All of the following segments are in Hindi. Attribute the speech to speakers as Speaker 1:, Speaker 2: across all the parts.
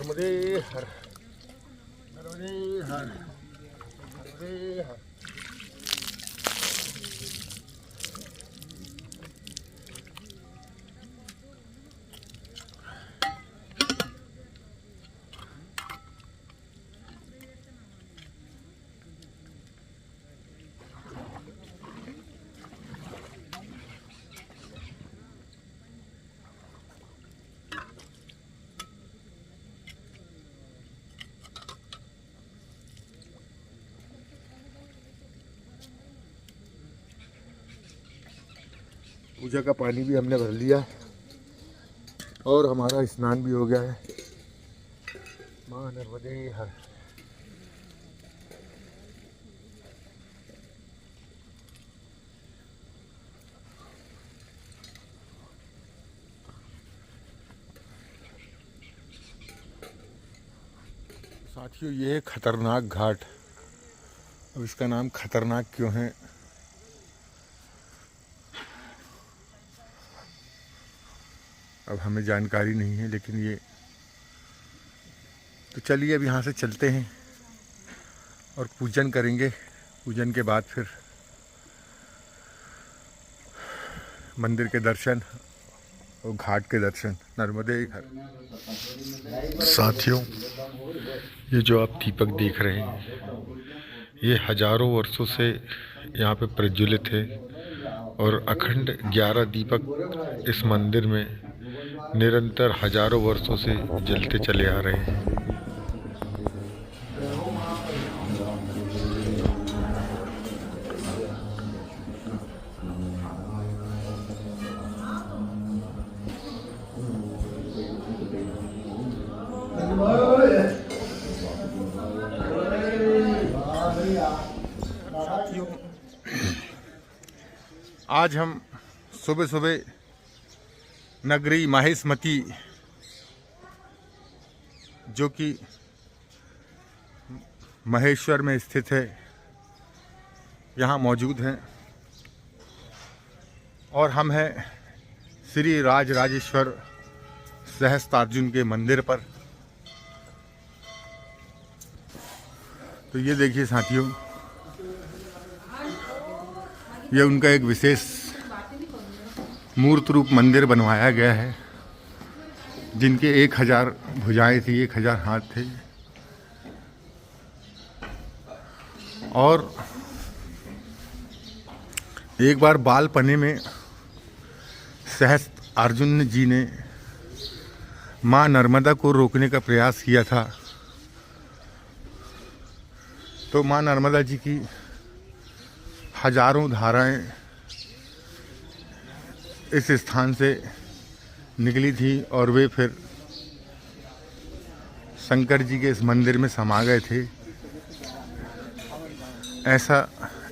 Speaker 1: नर्मदे हर, नर्मदे हर, नर्मदे हर। पूजा का पानी भी हमने भर लिया और हमारा स्नान भी हो गया है। माँ नर्मदे हर। साथियों, ये है खतरनाक घाट। अब इसका नाम खतरनाक क्यों है, अब हमें जानकारी नहीं है, लेकिन ये तो चलिए अब यहाँ से चलते हैं और पूजन करेंगे। पूजन के बाद फिर मंदिर के दर्शन और घाट के दर्शन। नर्मदे हर। साथियों, ये जो आप दीपक देख रहे हैं, ये हजारों वर्षों से यहाँ पे प्रज्वलित है और अखंड 11 दीपक इस मंदिर में निरंतर हजारों वर्षों से जलते चले आ रहे हैं। आज हम सुबह सुबह नगरी माहिष्मती, जो कि महेश्वर में स्थित है, यहाँ मौजूद हैं और हम हैं श्री राजराजेश्वर सहस्त्रार्जुन के मंदिर पर। तो ये देखिए साथियों, ये उनका एक विशेष मूर्त रूप मंदिर बनवाया गया है, जिनके 1000 भुजाएं थी, 1000 हाथ थे। और एक बार बालपने में सहस्त्रार्जुन जी ने माँ नर्मदा को रोकने का प्रयास किया था, तो माँ नर्मदा जी की हजारों धाराएं इस स्थान से निकली थी और वे फिर शंकर जी के इस मंदिर में समा गए थे। ऐसा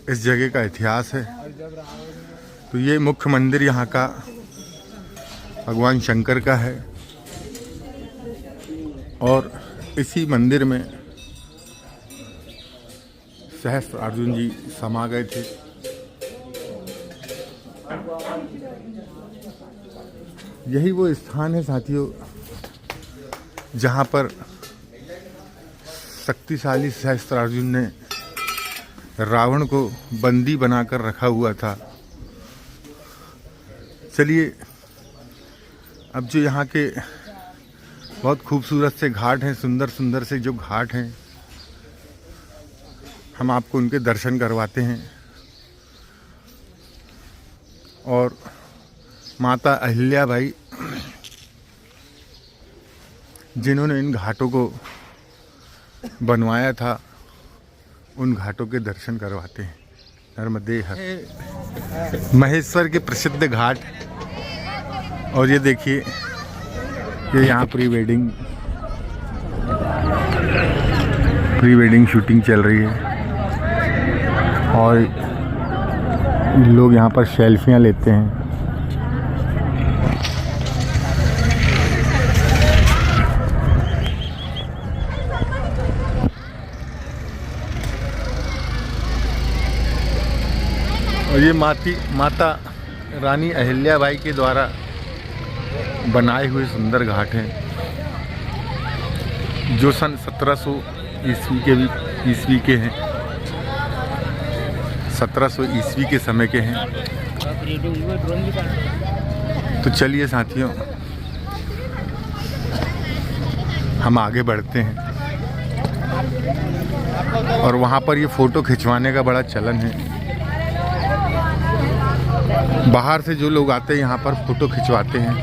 Speaker 1: इस जगह का इतिहास है। तो ये मुख्य मंदिर यहाँ का भगवान शंकर का है और इसी मंदिर में सहस्त्रार्जुन जी समा गए थे। यही वो स्थान है साथियों, जहाँ पर शक्तिशाली सहस्त्रार्जुन ने रावण को बंदी बनाकर रखा हुआ था। चलिए अब जो यहाँ के बहुत खूबसूरत से घाट हैं, सुंदर सुंदर से जो घाट हैं, हम आपको उनके दर्शन करवाते हैं। और माता अहिल्याबाई, जिन्होंने इन घाटों को बनवाया था, उन घाटों के दर्शन करवाते हैं। नर्मदे हर। महेश्वर के प्रसिद्ध घाट। और ये देखिए, ये यहाँ प्री वेडिंग शूटिंग चल रही है और लोग यहाँ पर सेल्फियाँ लेते हैं। और ये माता रानी अहिल्याबाई के द्वारा बनाए हुए सुंदर घाट हैं। जो सन 1700 ईस्वी के हैं, 1700 ईस्वी के समय के हैं। तो चलिए साथियों, हम आगे बढ़ते हैं। और वहाँ पर ये फ़ोटो खिंचवाने का बड़ा चलन है। बाहर से जो लोग आते हैं यहाँ पर फ़ोटो खिंचवाते हैं।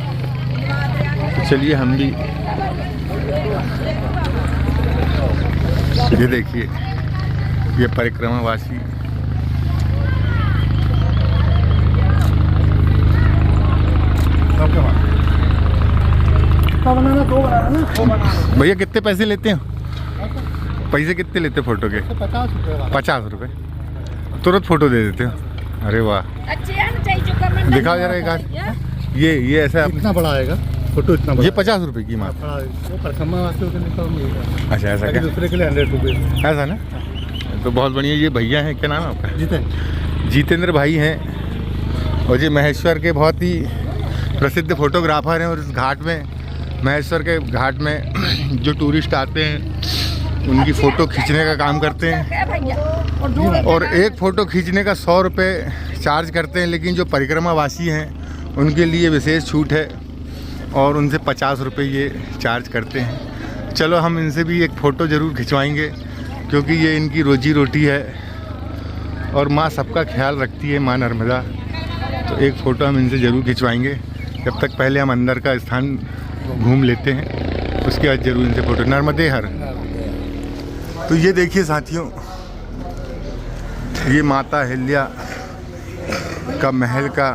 Speaker 1: तो चलिए हम भी, ये देखिए ये परिक्रमावासी भैया कितने पैसे लेते हैं? पैसे कितने लेते फ़ोटो के? 50 रुपये। तुरंत फ़ोटो दे देते हो? अरे वाह, दिखाओ जरा एक आध। ये ऐसा
Speaker 2: इतना बड़ा आएगा फोटो, इतना बड़ा।
Speaker 1: ये 50 रुपये की मात्र। अच्छा ऐसा क्या?
Speaker 2: दूसरे के लिए 100 रुपये
Speaker 1: ऐसा ना? तो बहुत बढ़िया। ये भैया हैं, क्या नाम है आपका? जितेंद्र भाई हैं। और ये महेश्वर के बहुत ही प्रसिद्ध फोटोग्राफर हैं। और इस घाट में, महेश्वर के घाट में जो टूरिस्ट आते हैं उनकी फ़ोटो खींचने का काम करते हैं। और एक फ़ोटो खींचने का 100 रुपये चार्ज करते हैं। लेकिन जो परिक्रमावासी हैं उनके लिए विशेष छूट है और उनसे 50 रुपये ये चार्ज करते हैं। चलो हम इनसे भी एक फ़ोटो ज़रूर खिंचवाएंगे, क्योंकि ये इनकी रोजी रोटी है। और माँ सबका ख्याल रखती है, माँ नर्मदा। तो एक फ़ोटो हम इनसे ज़रूर खिंचवाएंगे। जब तक पहले हम अंदर का स्थान घूम लेते हैं, उसके बाद ज़रूर इनसे फ़ोटो। नर्मदे हर। तो ये देखिए साथियों, ये माता अहिल्या का महल का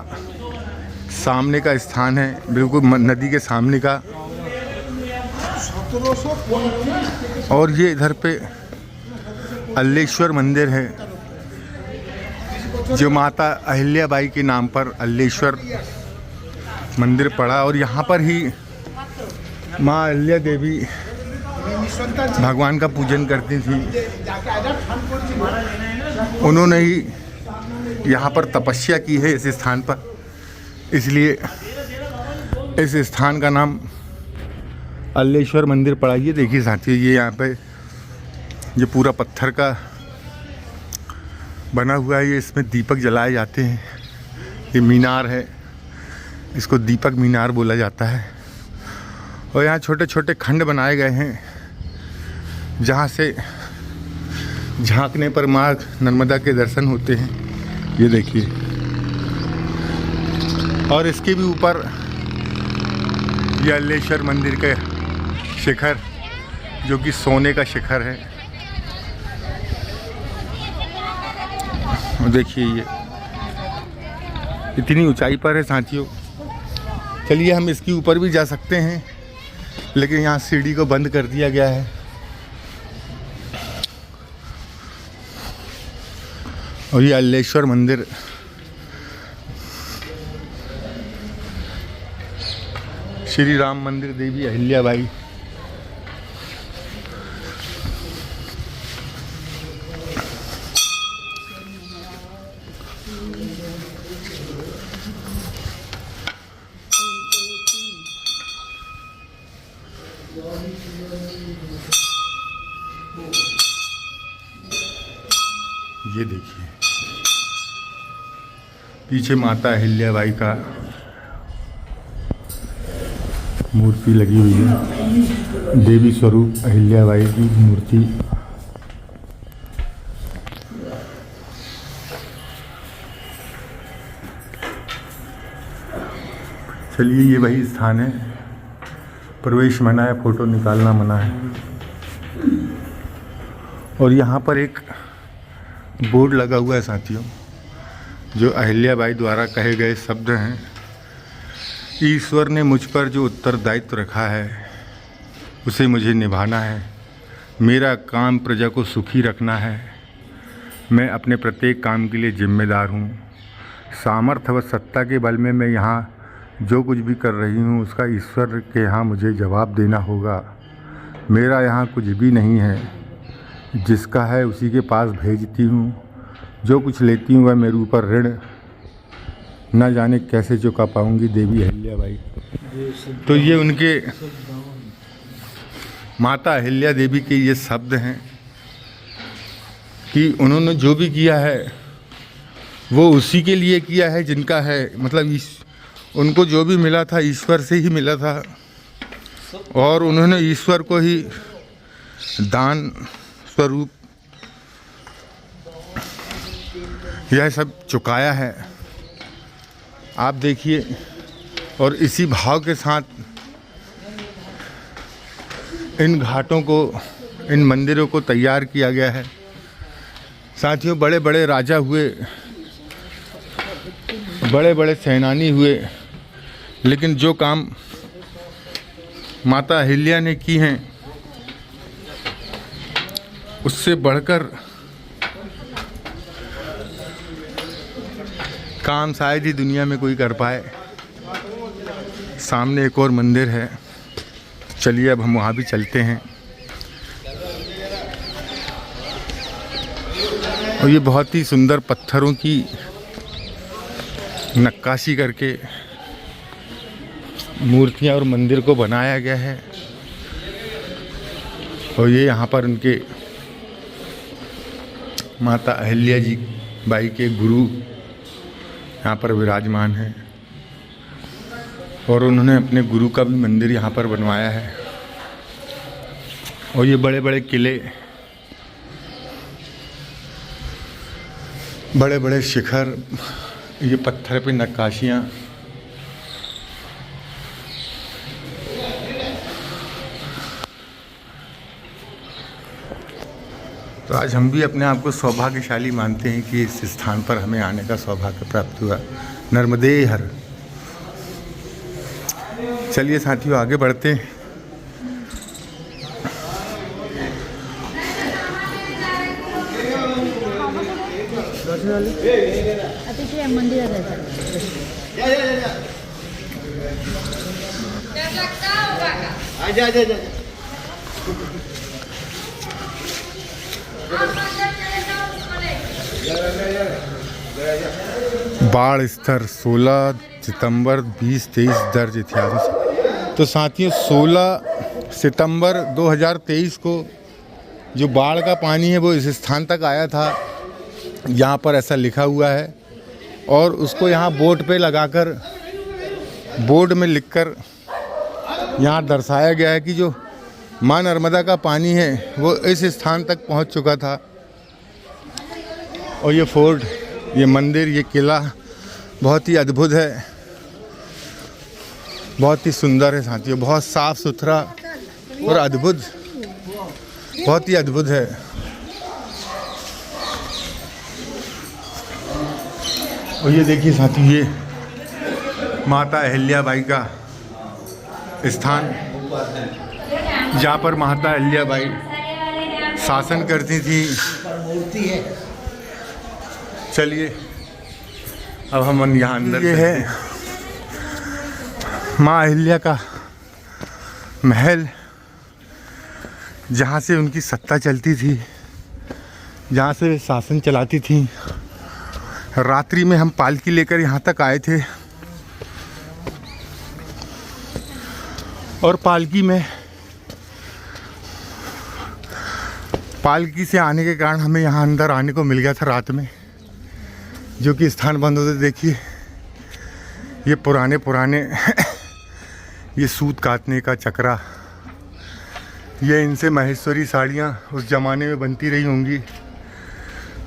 Speaker 1: सामने का स्थान है, बिल्कुल नदी के सामने का। और ये इधर पे अल्लेश्वर मंदिर है, जो माता अहिल्या बाई के नाम पर अल्लेश्वर मंदिर पड़ा। और यहाँ पर ही माँ अहिल्या देवी भगवान का पूजन करती थी। उन्होंने ही यहाँ पर तपस्या की है इस स्थान पर, इसलिए इस स्थान का नाम अल्लेश्वर मंदिर पड़ा। ये देखिए साथियों, ये यहाँ पे ये पूरा पत्थर का बना हुआ है। ये इसमें दीपक जलाए जाते हैं। ये मीनार है, इसको दीपक मीनार बोला जाता है। और यहाँ छोटे छोटे खंड बनाए गए हैं, जहाँ से झांकने पर माँ नर्मदा के दर्शन होते हैं। ये देखिए, और इसके भी ऊपर ये अल्लेश्वर मंदिर का शिखर, जो कि सोने का शिखर है। देखिए ये इतनी ऊंचाई पर है साथियों। चलिए हम इसके ऊपर भी जा सकते हैं, लेकिन यहाँ सीढ़ी को बंद कर दिया गया है। और ये अल्लेश्वर मंदिर श्री राम मंदिर देवी अहिल्या बाई। ये देखिए पीछे माता अहिल्या बाई का मूर्ति लगी हुई है, देवी स्वरूप अहिल्या बाई की मूर्ति। चलिए ये वही स्थान है, प्रवेश मना है, फ़ोटो निकालना मना है। और यहाँ पर एक बोर्ड लगा हुआ है साथियों, जो अहिल्या बाई द्वारा कहे गए शब्द हैं। ईश्वर ने मुझ पर जो उत्तरदायित्व रखा है उसे मुझे निभाना है। मेरा काम प्रजा को सुखी रखना है। मैं अपने प्रत्येक काम के लिए जिम्मेदार हूँ। सामर्थ्य व सत्ता के बल में मैं यहाँ जो कुछ भी कर रही हूँ उसका ईश्वर के यहाँ मुझे जवाब देना होगा। मेरा यहाँ कुछ भी नहीं है, जिसका है उसी के पास भेजती हूँ। जो कुछ लेती हूँ वह मेरे ऊपर ऋण न जाने कैसे चुका पाऊँगी। देवी अहिल्या बाई। तो ये माता अहिल्या देवी के ये शब्द हैं कि उन्होंने जो भी किया है वो उसी के लिए किया है जिनका है, मतलब उनको जो भी मिला था ईश्वर से ही मिला था और उन्होंने ईश्वर को ही दान स्वरूप यह सब चुकाया है। आप देखिए, और इसी भाव के साथ इन घाटों को, इन मंदिरों को तैयार किया गया है। साथियों, बड़े बड़े राजा हुए, बड़े बड़े सेनानी हुए, लेकिन जो काम माता अहिल्या ने की हैं उससे बढ़कर काम शायद ही दुनिया में कोई कर पाए। सामने एक और मंदिर है, चलिए अब हम वहाँ भी चलते हैं। और ये बहुत ही सुंदर पत्थरों की नक्काशी करके मूर्तियाँ और मंदिर को बनाया गया है। और ये यहाँ पर उनके माता अहिल्या जी बाई के गुरु यहाँ पर विराजमान हैं और उन्होंने अपने गुरु का भी मंदिर यहाँ पर बनवाया है। और ये बड़े बड़े किले, बड़े बड़े शिखर, ये पत्थर पे नक्काशियाँ, तो आज हम भी अपने आप को सौभाग्यशाली मानते हैं कि इस स्थान पर हमें आने का सौभाग्य प्राप्त हुआ। नर्मदे हर। चलिए साथियों, आगे बढ़ते हैं। बाढ़ स्तर 16 सितंबर 2023 दर्ज इतिहास। तो साथियों, 16 सितंबर 2023 को जो बाढ़ का पानी है वो इस स्थान तक आया था, यहाँ पर ऐसा लिखा हुआ है। और उसको यहाँ बोर्ड पे लगाकर, बोर्ड में लिखकर यहाँ दर्शाया गया है कि जो माँ नर्मदा का पानी है वो इस स्थान तक पहुँच चुका था। और ये फोर्ट, ये मंदिर, ये किला बहुत ही अद्भुत है, बहुत ही सुंदर है साथियों, बहुत साफ़ सुथरा और अद्भुत, बहुत ही अद्भुत है। और ये देखिए साथियों, ये माता अहिल्या बाई का स्थान, जहाँ पर माता अहिल्या बाई शासन करती थी। चलिए अब हम यहाँ अंदर, ये है माँ अहिल्या का महल, जहाँ से उनकी सत्ता चलती थी, जहाँ से वे शासन चलाती थी। रात्रि में हम पालकी लेकर यहाँ तक आए थे और पालकी से आने के कारण हमें यहाँ अंदर आने को मिल गया था रात में, जो कि स्थान बंद होते। देखिए ये पुराने ये सूत काटने का चक्रा, ये इनसे महेश्वरी साड़ियाँ उस ज़माने में बनती रही होंगी,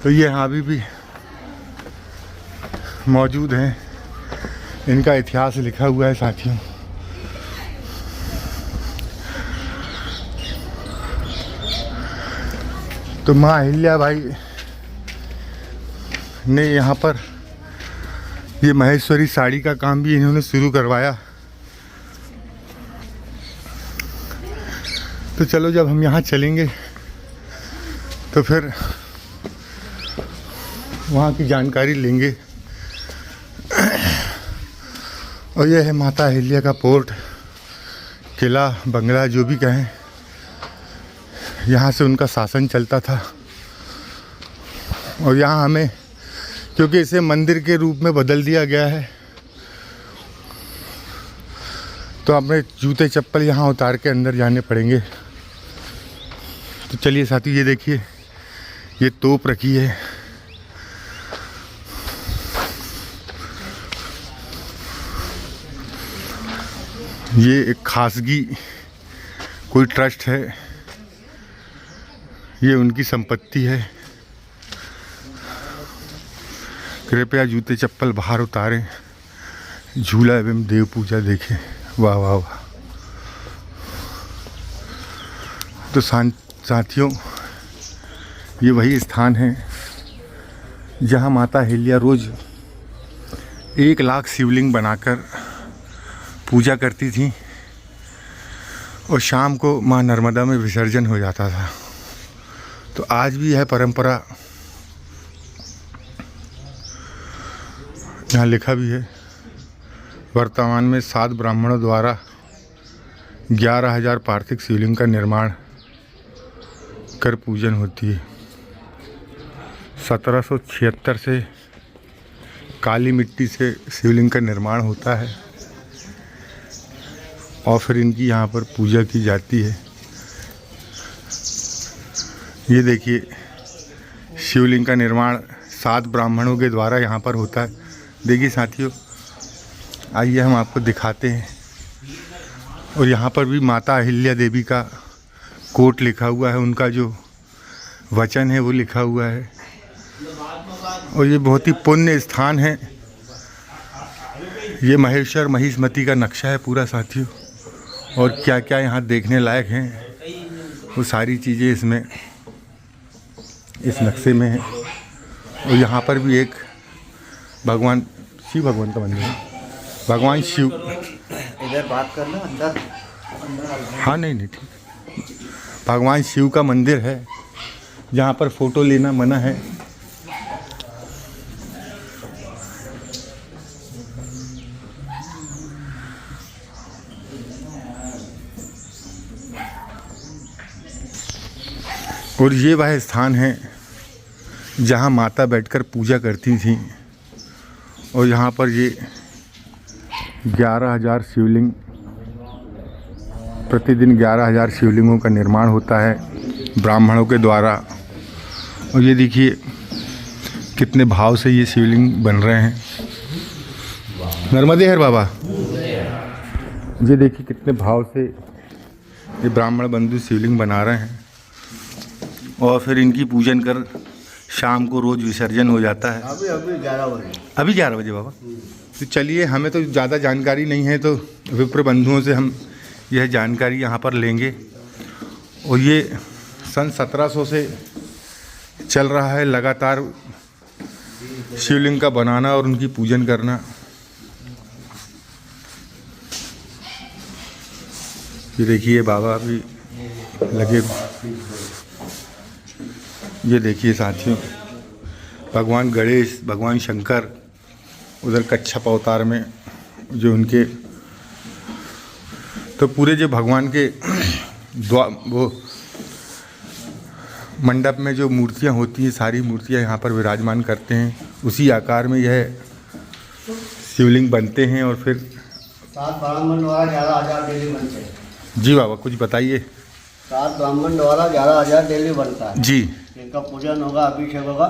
Speaker 1: तो ये यहाँ भी मौजूद हैं। इनका इतिहास लिखा हुआ है साथियों। तो माँ अहिल्या बाई ने यहाँ पर ये महेश्वरी साड़ी का काम भी इन्होंने शुरू करवाया। तो चलो, जब हम यहाँ चलेंगे तो फिर वहाँ की जानकारी लेंगे। और यह है माता अहिल्या का पोर्ट, किला, बंगला, जो भी कहें। यहाँ से उनका शासन चलता था। और यहाँ हमें, क्योंकि इसे मंदिर के रूप में बदल दिया गया है, तो हमें जूते चप्पल यहाँ उतार के अंदर जाने पड़ेंगे। तो चलिए साथी, ये देखिए, ये तोप रखी है। ये एक खासगी कोई ट्रस्ट है, ये उनकी संपत्ति है। कृपया जूते चप्पल बाहर उतारें, झूला एवं देव पूजा देखें। वाह वाह वाह। तो साथियों, ये वही स्थान है जहाँ माता अहिल्या रोज 1 लाख शिवलिंग बनाकर पूजा करती थी और शाम को माँ नर्मदा में विसर्जन हो जाता था। तो आज भी यह परंपरा, यहाँ लिखा भी है, वर्तमान में 7 ब्राह्मणों द्वारा 11,000 पार्थिव शिवलिंग का निर्माण कर पूजन होती है। 1776 से काली मिट्टी से शिवलिंग का निर्माण होता है और फिर इनकी यहाँ पर पूजा की जाती है। ये देखिए, शिवलिंग का निर्माण 7 ब्राह्मणों के द्वारा यहाँ पर होता है। देखिए साथियों, आइए हम आपको दिखाते हैं। और यहाँ पर भी माता अहिल्या देवी का कोट लिखा हुआ है, उनका जो वचन है वो लिखा हुआ है। और ये बहुत ही पुण्य स्थान है। ये महेश्वर महिष्मती का नक्शा है पूरा साथियों, और क्या क्या यहाँ देखने लायक हैं वो सारी चीज़ें इसमें इस नक्शे में है। और यहाँ पर भी एक भगवान शिव भगवान का मंदिर है। भगवान शिव,
Speaker 2: इधर बात करना अंदर।
Speaker 1: हाँ नहीं ठीक। भगवान शिव का मंदिर है जहाँ पर फ़ोटो लेना मना है। और ये वह स्थान है जहाँ माता बैठकर पूजा करती थी। और यहाँ पर ये 11,000 शिवलिंग, प्रतिदिन 11,000 शिवलिंगों का निर्माण होता है ब्राह्मणों के द्वारा। और ये देखिए कितने भाव से ये शिवलिंग बन रहे हैं। नर्मदे हर बाबा, ये देखिए कितने भाव से ये ब्राह्मण बंधु शिवलिंग बना रहे हैं और फिर इनकी पूजन कर शाम को रोज़ विसर्जन हो जाता है।
Speaker 2: अभी 11 बजे।
Speaker 1: अभी 11 बजे बाबा। तो चलिए, हमें तो ज़्यादा जानकारी नहीं है, तो विप्र बंधुओं से हम यह जानकारी यहाँ पर लेंगे। और ये सन 1700 से चल रहा है लगातार शिवलिंग का बनाना और उनकी पूजन करना। ये देखिए बाबा भी लगे। ये देखिए साथियों, भगवान गणेश, भगवान शंकर उधर कच्छप अवतार में जो उनके, तो पूरे जो भगवान के वो मंडप में जो मूर्तियाँ होती हैं, सारी मूर्तियाँ यहाँ पर विराजमान करते हैं। उसी आकार में यह शिवलिंग बनते हैं। और फिर
Speaker 2: 7 ब्राह्मण द्वारा 11,000 डेली बनते हैं।
Speaker 1: जी बाबा कुछ बताइए।
Speaker 2: 7 ब्राह्मण द्वारा 11,000 डेली बनता है
Speaker 1: जी।
Speaker 2: इनका पूजन होगा, अभिषेक होगा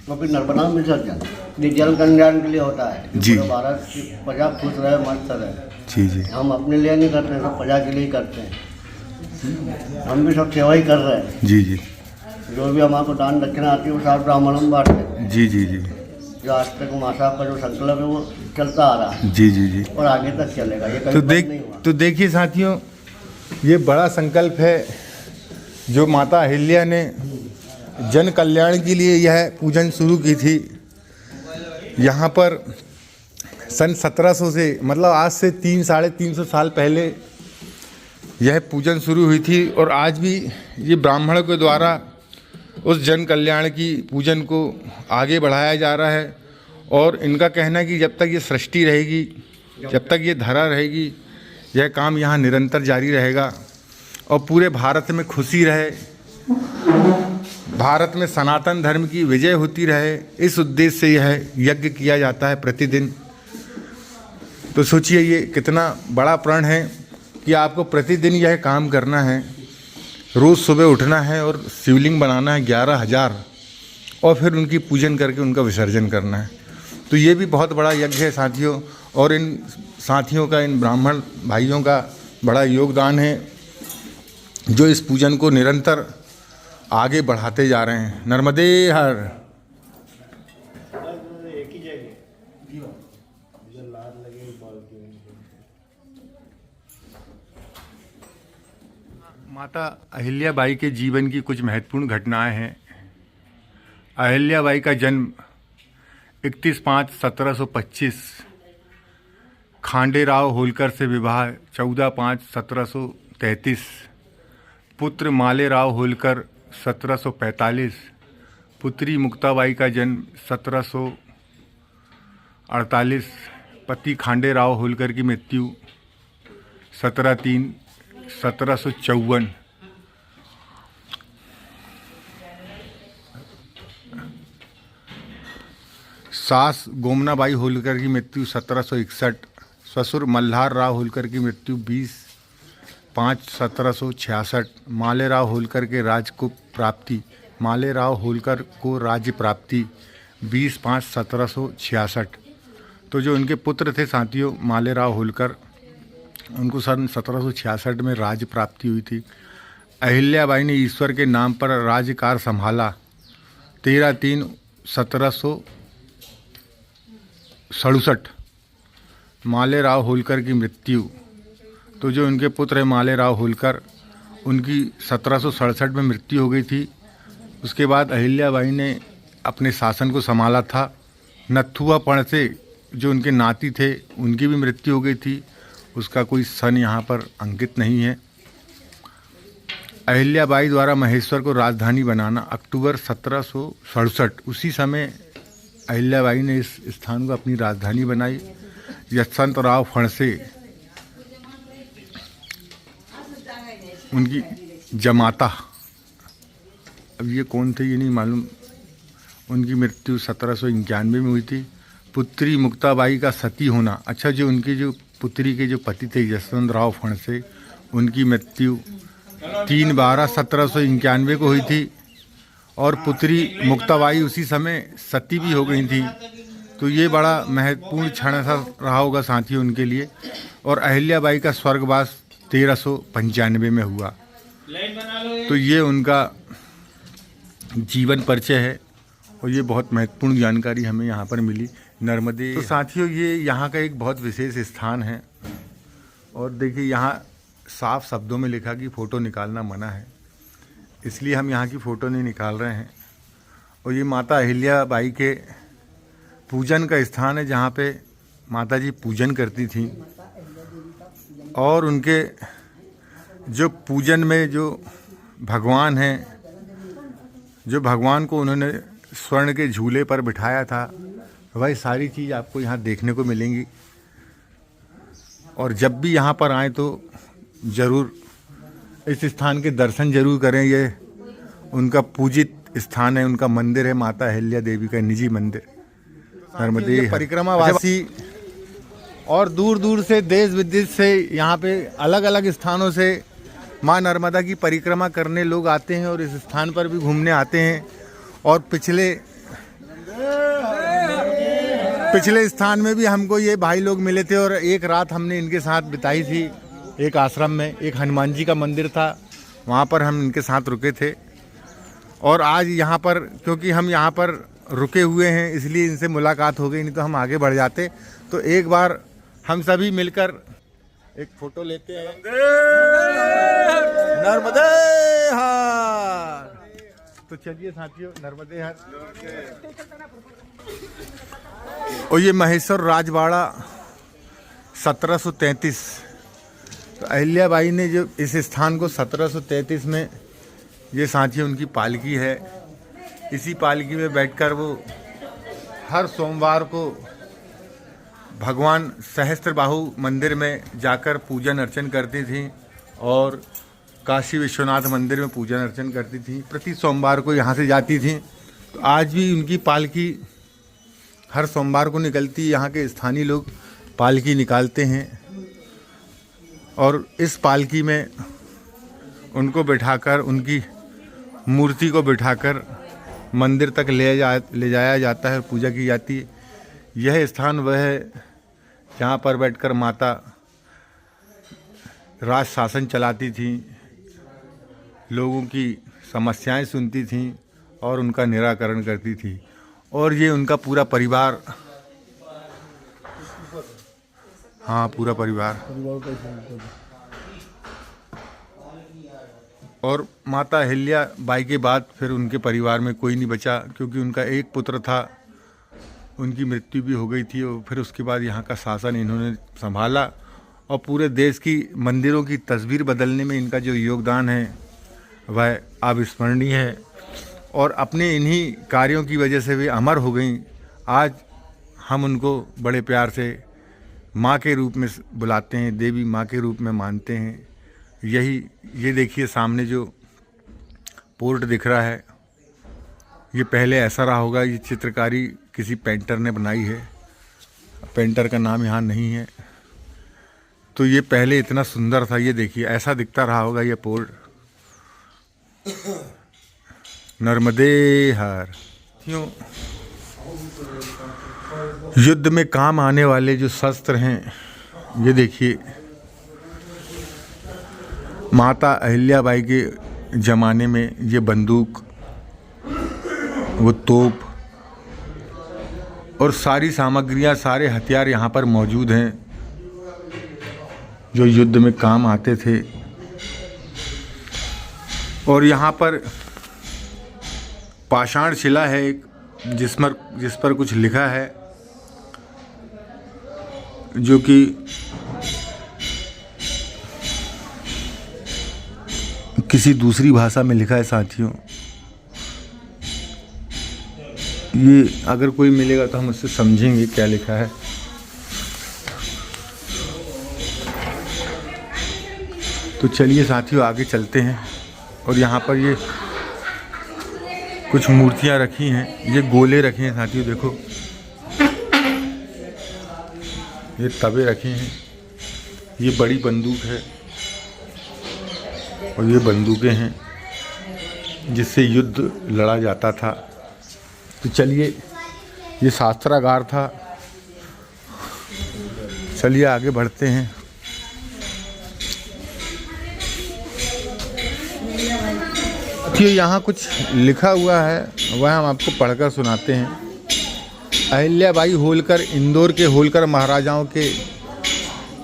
Speaker 2: और फिर नर्मदा में विसर्जन। ये जल कल्याण के लिए होता है
Speaker 1: जी।
Speaker 2: पूरे भारत की प्रजा खुश रहे, मस्त रहे।
Speaker 1: जी जी।
Speaker 2: हम अपने लिए नहीं करते हैं, सब प्रजा के लिए ही करते हैं। हम भी सब सेवा ही कर रहे हैं।
Speaker 1: जी जी।
Speaker 2: जो भी हमारे दान दक्षिणा आती है वो 7 ब्राह्मणों में बांटते हैं।
Speaker 1: जी जी जी।
Speaker 2: जो आज तक मासा का जो संकल्प है वो चलता आ रहा है।
Speaker 1: जी जी जी।
Speaker 2: और आगे तक चलेगा, ये कभी बंद नहीं हुआ।
Speaker 1: तो देखिए साथियों, ये बड़ा संकल्प है जो माता अहिल्या ने जन कल्याण के लिए यह पूजन शुरू की थी। यहाँ पर सन 1700 से, मतलब आज से 300-350 साल पहले यह पूजन शुरू हुई थी। और आज भी ये ब्राह्मणों के द्वारा उस जन कल्याण की पूजन को आगे बढ़ाया जा रहा है। और इनका कहना है कि जब तक ये सृष्टि रहेगी, जब तक ये धरा रहेगी, यह काम यहाँ निरंतर जारी रहेगा और पूरे भारत में खुशी रहे, भारत में सनातन धर्म की विजय होती रहे, इस उद्देश्य से यह यज्ञ किया जाता है प्रतिदिन। तो सोचिए ये कितना बड़ा प्रण है कि आपको प्रतिदिन यह काम करना है। रोज़ सुबह उठना है और शिवलिंग बनाना है 11,000 और फिर उनकी पूजन करके उनका विसर्जन करना है। तो ये भी बहुत बड़ा यज्ञ है साथियों, और इन साथियों का, इन ब्राह्मण भाइयों का बड़ा योगदान है जो इस पूजन को निरंतर आगे बढ़ाते जा रहे हैं। नर्मदे हर। माता अहिल्याबाई के जीवन की कुछ महत्वपूर्ण घटनाएं हैं। अहिल्याबाई का जन्म 31/5/1725, खांडेराव होलकर से विवाह 14/5/1733, पुत्र मालेराव होलकर 1745, पुत्री मुक्ताबाई का जन्म 1748, पति खांडेराव होलकर की मृत्यु 17/3/1754, सास गोमनाबाई होलकर की मृत्यु 1761, ससुर मल्हार राव होलकर की मृत्यु 20/5/1766, मालेराव होलकर के राज्य को प्राप्ति, मालेराव होलकर को राज्य प्राप्ति 20/5/1766। तो जो उनके पुत्र थे साथियों मालेराव होलकर, उनको सन 1766 में राज्य प्राप्ति हुई थी। अहिल्याबाई ने ईश्वर के नाम पर राज्यकार संभाला 13/3/1767। मालेराव होलकर की मृत्यु, तो जो उनके पुत्र है मालेराव होलकर, उनकी 1767 में मृत्यु हो गई थी। उसके बाद अहिल्याबाई ने अपने शासन को संभाला था। नथुआपण से जो उनके नाती थे उनकी भी मृत्यु हो गई थी, उसका कोई सन यहाँ पर अंकित नहीं है। अहिल्याबाई द्वारा महेश्वर को राजधानी बनाना अक्टूबर 1767, उसी समय अहिल्याबाई ने इस स्थान को अपनी राजधानी बनाई। यशवंतराव फणसे उनकी जमाता, अब ये कौन थे ये नहीं मालूम, उनकी मृत्यु 1791 में हुई थी। पुत्री मुक्ताबाई का सती होना, अच्छा जो उनकी जो पुत्री के जो पति थे यशवंतराव फणसे, उनकी मृत्यु 3/12/1791 को हुई थी, और पुत्री मुक्ताबाई उसी समय सती भी हो गई थी। तो ये बड़ा महत्वपूर्ण क्षण सा रहा होगा साथियों उनके लिए। और अहिल्याबाई का स्वर्गवास 1395 में हुआ। तो ये उनका जीवन परिचय है, और ये बहुत महत्वपूर्ण जानकारी हमें यहाँ पर मिली नर्मदे। तो साथियों ये यहाँ का एक बहुत विशेष स्थान है, और देखिए यहाँ साफ शब्दों में लिखा कि फ़ोटो निकालना मना है, इसलिए हम यहाँ की फ़ोटो नहीं निकाल रहे हैं। और ये माता अहिल्याबाई के पूजन का स्थान है, जहाँ पे माता जी पूजन करती थी, और उनके जो पूजन में जो भगवान हैं, जो भगवान को उन्होंने स्वर्ण के झूले पर बिठाया था, वही सारी चीज़ आपको यहाँ देखने को मिलेंगी। और जब भी यहाँ पर आएँ तो ज़रूर इस स्थान के दर्शन जरूर करें। ये उनका पूजित स्थान है, उनका मंदिर है, माता अहिल्या देवी का निजी मंदिर नर्मदे। परिक्रमावासी और दूर दूर से, देश विदेश से यहाँ पे अलग अलग स्थानों से माँ नर्मदा की परिक्रमा करने लोग आते हैं, और इस स्थान पर भी घूमने आते हैं। और पिछले स्थान में भी हमको ये भाई लोग मिले थे, और एक रात हमने इनके साथ बिताई थी एक आश्रम में। एक हनुमान जी का मंदिर था, वहाँ पर हम इनके साथ रुके थे। और आज यहाँ पर क्योंकि हम यहाँ पर रुके हुए हैं, इसलिए इनसे मुलाकात हो गई, नहीं तो हम आगे बढ़ जाते। तो एक बार हम सभी मिलकर एक फ़ोटो लेते हैं। नर्मदे हर। तो चलिए साथियों नर्मदे हर। और ये महेश्वर राजवाड़ा 1733। तो अहिल्याबाई ने जो इस स्थान को 1733 में, ये साथियों उनकी पालकी है, इसी पालकी में बैठकर वो हर सोमवार को भगवान सहस्त्रबाहु मंदिर में जाकर पूजन अर्चन करती थी, और काशी विश्वनाथ मंदिर में पूजन अर्चन करती थी। प्रति सोमवार को यहाँ से जाती थी। तो आज भी उनकी पालकी हर सोमवार को निकलती, यहाँ के स्थानीय लोग पालकी निकालते हैं, और इस पालकी में उनको बिठाकर, उनकी मूर्ति को बिठाकर मंदिर तक ले जाया जाता है, पूजा की जाती है। यह स्थान वह है जहाँ पर बैठकर माता राज शासन चलाती थी, लोगों की समस्याएं सुनती थीं और उनका निराकरण करती थी। और ये उनका पूरा परिवार, हाँ पूरा परिवार। और माता अहिल्या बाई के बाद फिर उनके परिवार में कोई नहीं बचा, क्योंकि उनका एक पुत्र था, उनकी मृत्यु भी हो गई थी। और फिर उसके बाद यहाँ का शासन इन्होंने संभाला और पूरे देश की मंदिरों की तस्वीर बदलने में इनका जो योगदान है वह अविस्मरणीय है। और अपने इन्हीं कार्यों की वजह से वे अमर हो गई। आज हम उनको बड़े प्यार से माँ के रूप में बुलाते हैं, देवी माँ के रूप में मानते हैं। ये देखिए सामने जो पोर्ट दिख रहा है, ये पहले ऐसा रहा होगा। ये चित्रकारी किसी पेंटर ने बनाई है, पेंटर का नाम यहाँ नहीं है। तो ये पहले इतना सुंदर था, ये देखिए ऐसा दिखता रहा होगा ये पोर्ट। नर्मदे हर। क्यों युद्ध में काम आने वाले जो शस्त्र हैं, ये देखिए माता अहिल्याबाई के ज़माने में ये बंदूक, वो तोप और सारी सामग्रियां, सारे हथियार यहाँ पर मौजूद हैं जो युद्ध में काम आते थे। और यहाँ पर पाषाण शिला है एक, जिस पर कुछ लिखा है, जो कि किसी दूसरी भाषा में लिखा है साथियों। ये अगर कोई मिलेगा तो हम उससे समझेंगे क्या लिखा है। तो चलिए साथियों आगे चलते हैं। और यहाँ पर ये कुछ मूर्तियाँ रखी हैं, ये गोले रखे हैं साथियों, देखो ये तवे रखे हैं, ये बड़ी बंदूक है और ये बंदूकें हैं जिससे युद्ध लड़ा जाता था। तो चलिए, ये शास्त्रागार था, चलिए आगे बढ़ते हैं। तो यहाँ कुछ लिखा हुआ है, वह हम आपको पढ़कर सुनाते हैं। अहिल्याबाई होलकर इंदौर के होलकर महाराजाओं के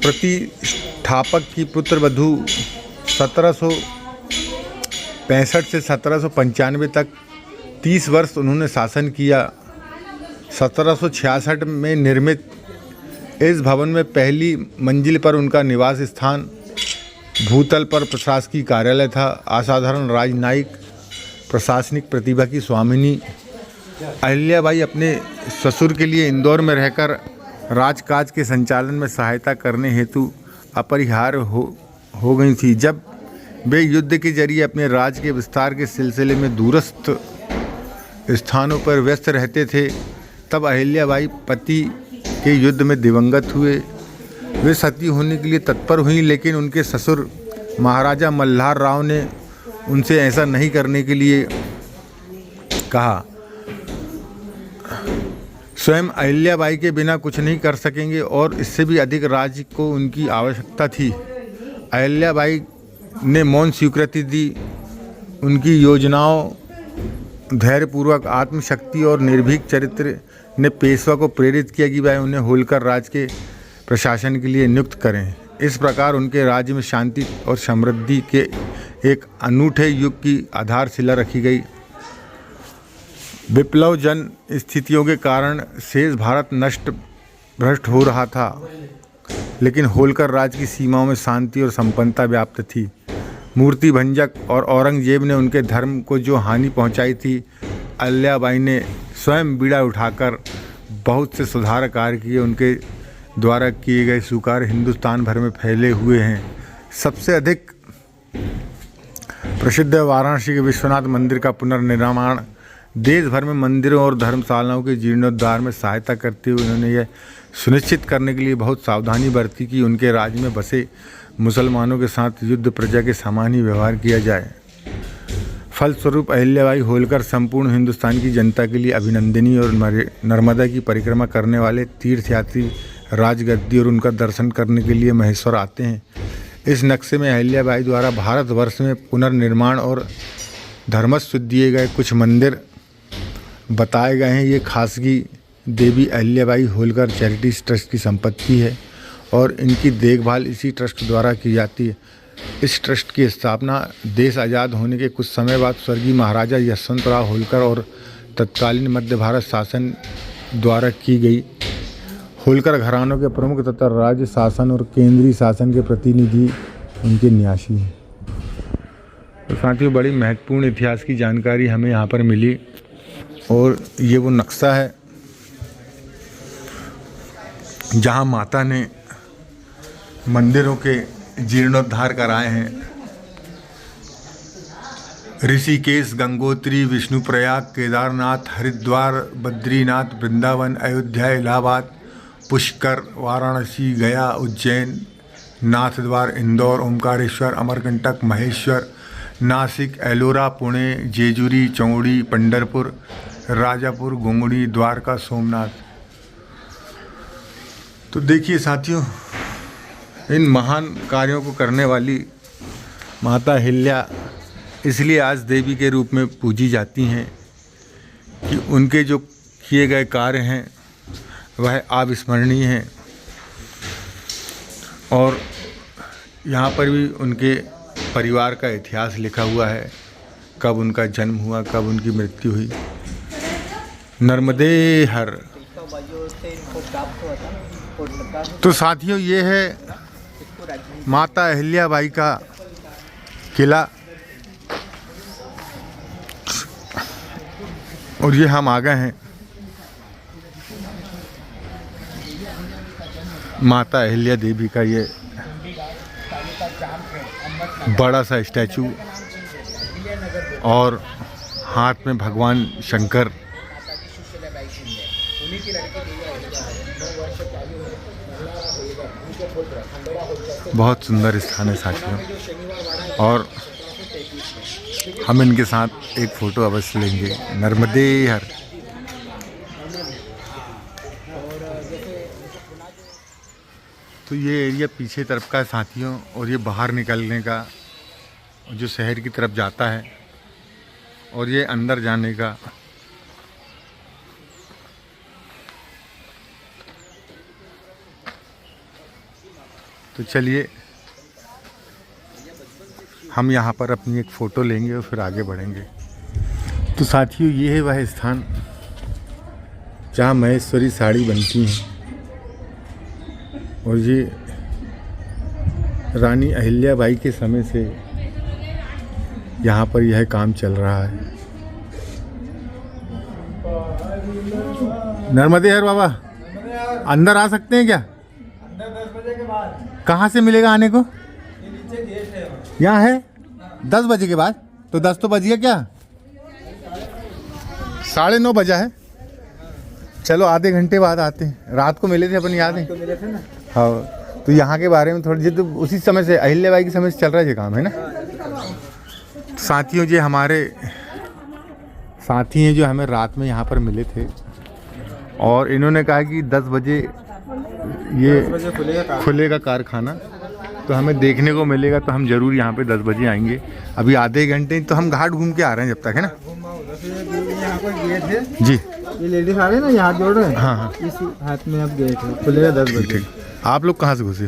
Speaker 1: प्रतिष्ठापक की पुत्र वधू 1765 से 1795 तक 30 वर्ष उन्होंने शासन किया। 1766 में निर्मित इस भवन में पहली मंजिल पर उनका निवास स्थान, भूतल पर प्रशासकीय कार्यालय था। असाधारण राजनयिक प्रशासनिक प्रतिभा की स्वामिनी अहिल्याबाई अपने ससुर के लिए इंदौर में रहकर राजकाज के संचालन में सहायता करने हेतु अपरिहार्य हो गई थी। जब वे युद्ध के जरिए अपने राज्य के विस्तार के सिलसिले में दूरस्थ स्थानों पर व्यस्त रहते थे, तब अहिल्याबाई पति के युद्ध में दिवंगत हुए। वे सती होने के लिए तत्पर हुईं, लेकिन उनके ससुर महाराजा मल्हार राव ने उनसे ऐसा नहीं करने के लिए कहा। स्वयं अहिल्याबाई के बिना कुछ नहीं कर सकेंगे और इससे भी अधिक राज्य को उनकी आवश्यकता थी। अहिल्याबाई ने मौन स्वीकृति दी। उनकी योजनाओं, धैर्यपूर्वक आत्मशक्ति और निर्भीक चरित्र ने पेशवा को प्रेरित किया कि वह उन्हें होलकर राज्य के प्रशासन के लिए नियुक्त करें। इस प्रकार उनके राज्य में शांति और समृद्धि के एक अनूठे युग की आधारशिला रखी गई। विप्लव जन स्थितियों के कारण शेष भारत नष्ट भ्रष्ट हो रहा था, लेकिन होलकर राज्य की सीमाओं में शांति और संपन्नता व्याप्त थी। मूर्ति भंजक और औरंगजेब ने उनके धर्म को जो हानि पहुंचाई थी, अहिल्याबाई ने स्वयं बीड़ा उठाकर बहुत से सुधार कार्य किए। उनके द्वारा किए गए सुकार्य हिंदुस्तान भर में फैले हुए हैं। सबसे अधिक प्रसिद्ध वाराणसी के विश्वनाथ मंदिर का पुनर्निर्माण, देश भर में मंदिरों और धर्मशालाओं के जीर्णोद्धार में सहायता करते हुए उन्होंने यह सुनिश्चित करने के लिए बहुत सावधानी बरती कि उनके राज्य में बसे मुसलमानों के साथ युद्ध प्रजा के समान ही व्यवहार किया जाए। फलस्वरूप अहिल्याबाई होलकर संपूर्ण हिंदुस्तान की जनता के लिए अभिनंदनीय और नर्मदा की परिक्रमा करने वाले तीर्थयात्री राजगद्दी और उनका दर्शन करने के लिए महेश्वर आते हैं। इस नक्शे में अहिल्याबाई द्वारा भारतवर्ष में पुनर्निर्माण और धर्मस्व दिए गए कुछ मंदिर बताए गए हैं। ये खासगी देवी अहिल्याबाई होलकर चैरिटीज ट्रस्ट की संपत्ति है और इनकी देखभाल इसी ट्रस्ट द्वारा की जाती है। इस ट्रस्ट की स्थापना देश आज़ाद होने के कुछ समय बाद स्वर्गीय महाराजा यशवंतराव होलकर और तत्कालीन मध्य भारत शासन द्वारा की गई। होलकर घरानों के प्रमुख तथा राज्य शासन और केंद्रीय शासन के प्रतिनिधि उनके न्यासी हैं। तो साथियों, बड़ी महत्वपूर्ण इतिहास की जानकारी हमें यहाँ पर मिली और ये वो नक्शा है जहाँ माता ने मंदिरों के जीर्णोद्धार कराए हैं। ऋषिकेश, गंगोत्री, विष्णुप्रयाग, केदारनाथ, हरिद्वार, बद्रीनाथ, वृंदावन, अयोध्या, इलाहाबाद, पुष्कर, वाराणसी, गया, उज्जैन, नाथद्वार, इंदौर, ओमकारेश्वर, अमरकंटक, महेश्वर, नासिक, एलोरा, पुणे, जेजुरी, चौड़ी, पंढरपुर, राजापुर, गुंगड़ी, द्वारका, सोमनाथ। तो देखिए साथियों, इन महान कार्यों को करने वाली माता अहिल्या इसलिए आज देवी के रूप में पूजी जाती हैं कि उनके जो किए गए कार्य हैं वह अविस्मरणीय हैं। और यहाँ पर भी उनके परिवार का इतिहास लिखा हुआ है, कब उनका जन्म हुआ, कब उनकी मृत्यु हुई। नर्मदे हर। तो साथियों, ये है माता अहिल्याबाई का किला और ये हम आ गए हैं माता अहिल्या देवी का ये बड़ा सा स्टैचू और हाथ में भगवान शंकर। बहुत सुंदर स्थान है साथियों और हम इनके साथ एक फ़ोटो अवश्य लेंगे। नर्मदे हर। तो ये एरिया पीछे तरफ का है साथियों और ये बाहर निकलने का जो शहर की तरफ जाता है और ये अंदर जाने का। तो चलिए हम यहाँ पर अपनी एक फ़ोटो लेंगे और फिर आगे बढ़ेंगे। तो साथियों, ये है वह स्थान जहाँ महेश्वरी साड़ी बनती हैं और ये रानी अहिल्याबाई के समय से यहाँ पर यह काम चल रहा है। नर्मदे हर बाबा, अंदर आ सकते हैं क्या?
Speaker 3: अंदर 10 बजे के बाद।
Speaker 1: कहाँ से मिलेगा आने को?
Speaker 3: ये नीचे गेट है।
Speaker 1: यहाँ है 10 बजे के बाद। तो 10 तो बज गया क्या? 9:30 बजा है। चलो आधे घंटे बाद आते हैं। रात को मिले थे अपन, याद है?
Speaker 3: तो मिले थे ना।
Speaker 1: हाँ, तो यहाँ के बारे में थोड़ी तो उसी समय से अहिल्याबाई के समय से चल रहा है ये काम, है ना? साथियों, ये हमारे साथी हैं जो हमें रात में यहाँ पर मिले थे और इन्होंने कहा कि 10 बजे ये खुलेगा कारखाना, तो हमें देखने को मिलेगा। तो हम ज़रूर यहाँ पे 10 बजे आएंगे। अभी आधे घंटे तो हम घाट घूम के आ रहे हैं जब तक, है ना?
Speaker 3: यहाँ पर गेट है
Speaker 1: जी।
Speaker 3: ये लेडीज आ रहे हैं ना, यहाँ जोड़ रहे हैं।
Speaker 1: हाँ हाँ,
Speaker 3: इसी हाथ में अब गेट है, खुलेगा 10 बजे।
Speaker 1: आप लोग कहाँ से घुसे?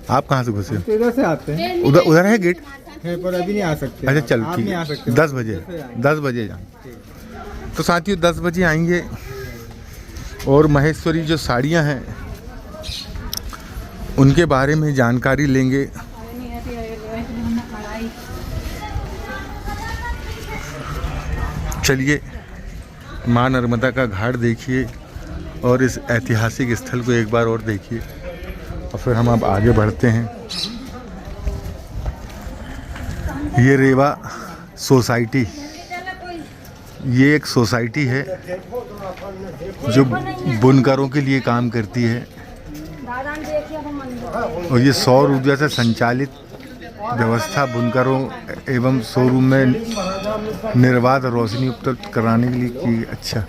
Speaker 1: आप कहाँ से घुसे?
Speaker 3: इधर से आते हैं।
Speaker 1: उधर है गेट
Speaker 3: है पर अभी नहीं आ सकते।
Speaker 1: अच्छा चल
Speaker 3: आप
Speaker 1: ठीक
Speaker 3: नहीं आ
Speaker 1: है,
Speaker 3: सकते।
Speaker 1: 10 बजे जाएँ। तो साथियों 10 बजे आएंगे और महेश्वरी जो साड़ियाँ हैं उनके बारे में जानकारी लेंगे। चलिए माँ नर्मदा का घाट देखिए और इस ऐतिहासिक स्थल को एक बार और देखिए और फिर हम अब आगे बढ़ते हैं। ये रेवा सोसाइटी ये एक सोसाइटी है जो बुनकरों के लिए काम करती है और ये सौर ऊर्जा से संचालित व्यवस्था बुनकरों एवं शोरूम में निर्बाध रोशनी उपलब्ध कराने के लिए की। अच्छा,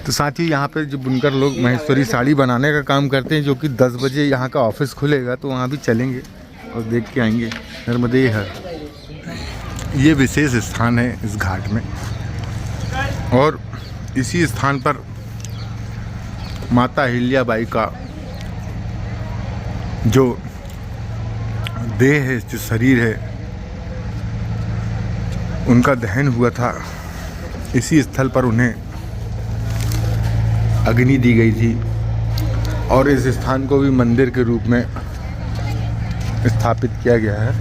Speaker 1: तो साथियों यहाँ पे जो बुनकर लोग महेश्वरी साड़ी बनाने का काम करते हैं, जो कि 10 बजे यहाँ का ऑफिस खुलेगा, तो वहाँ भी चलेंगे और देख के आएंगे। नर्मदे है ये विशेष स्थान है इस घाट में, और इसी स्थान पर माता अहिल्याबाई का जो देह है, जो शरीर है, उनका दहन हुआ था। इसी स्थल पर उन्हें अग्नि दी गई थी और इस स्थान को भी मंदिर के रूप में स्थापित किया गया है।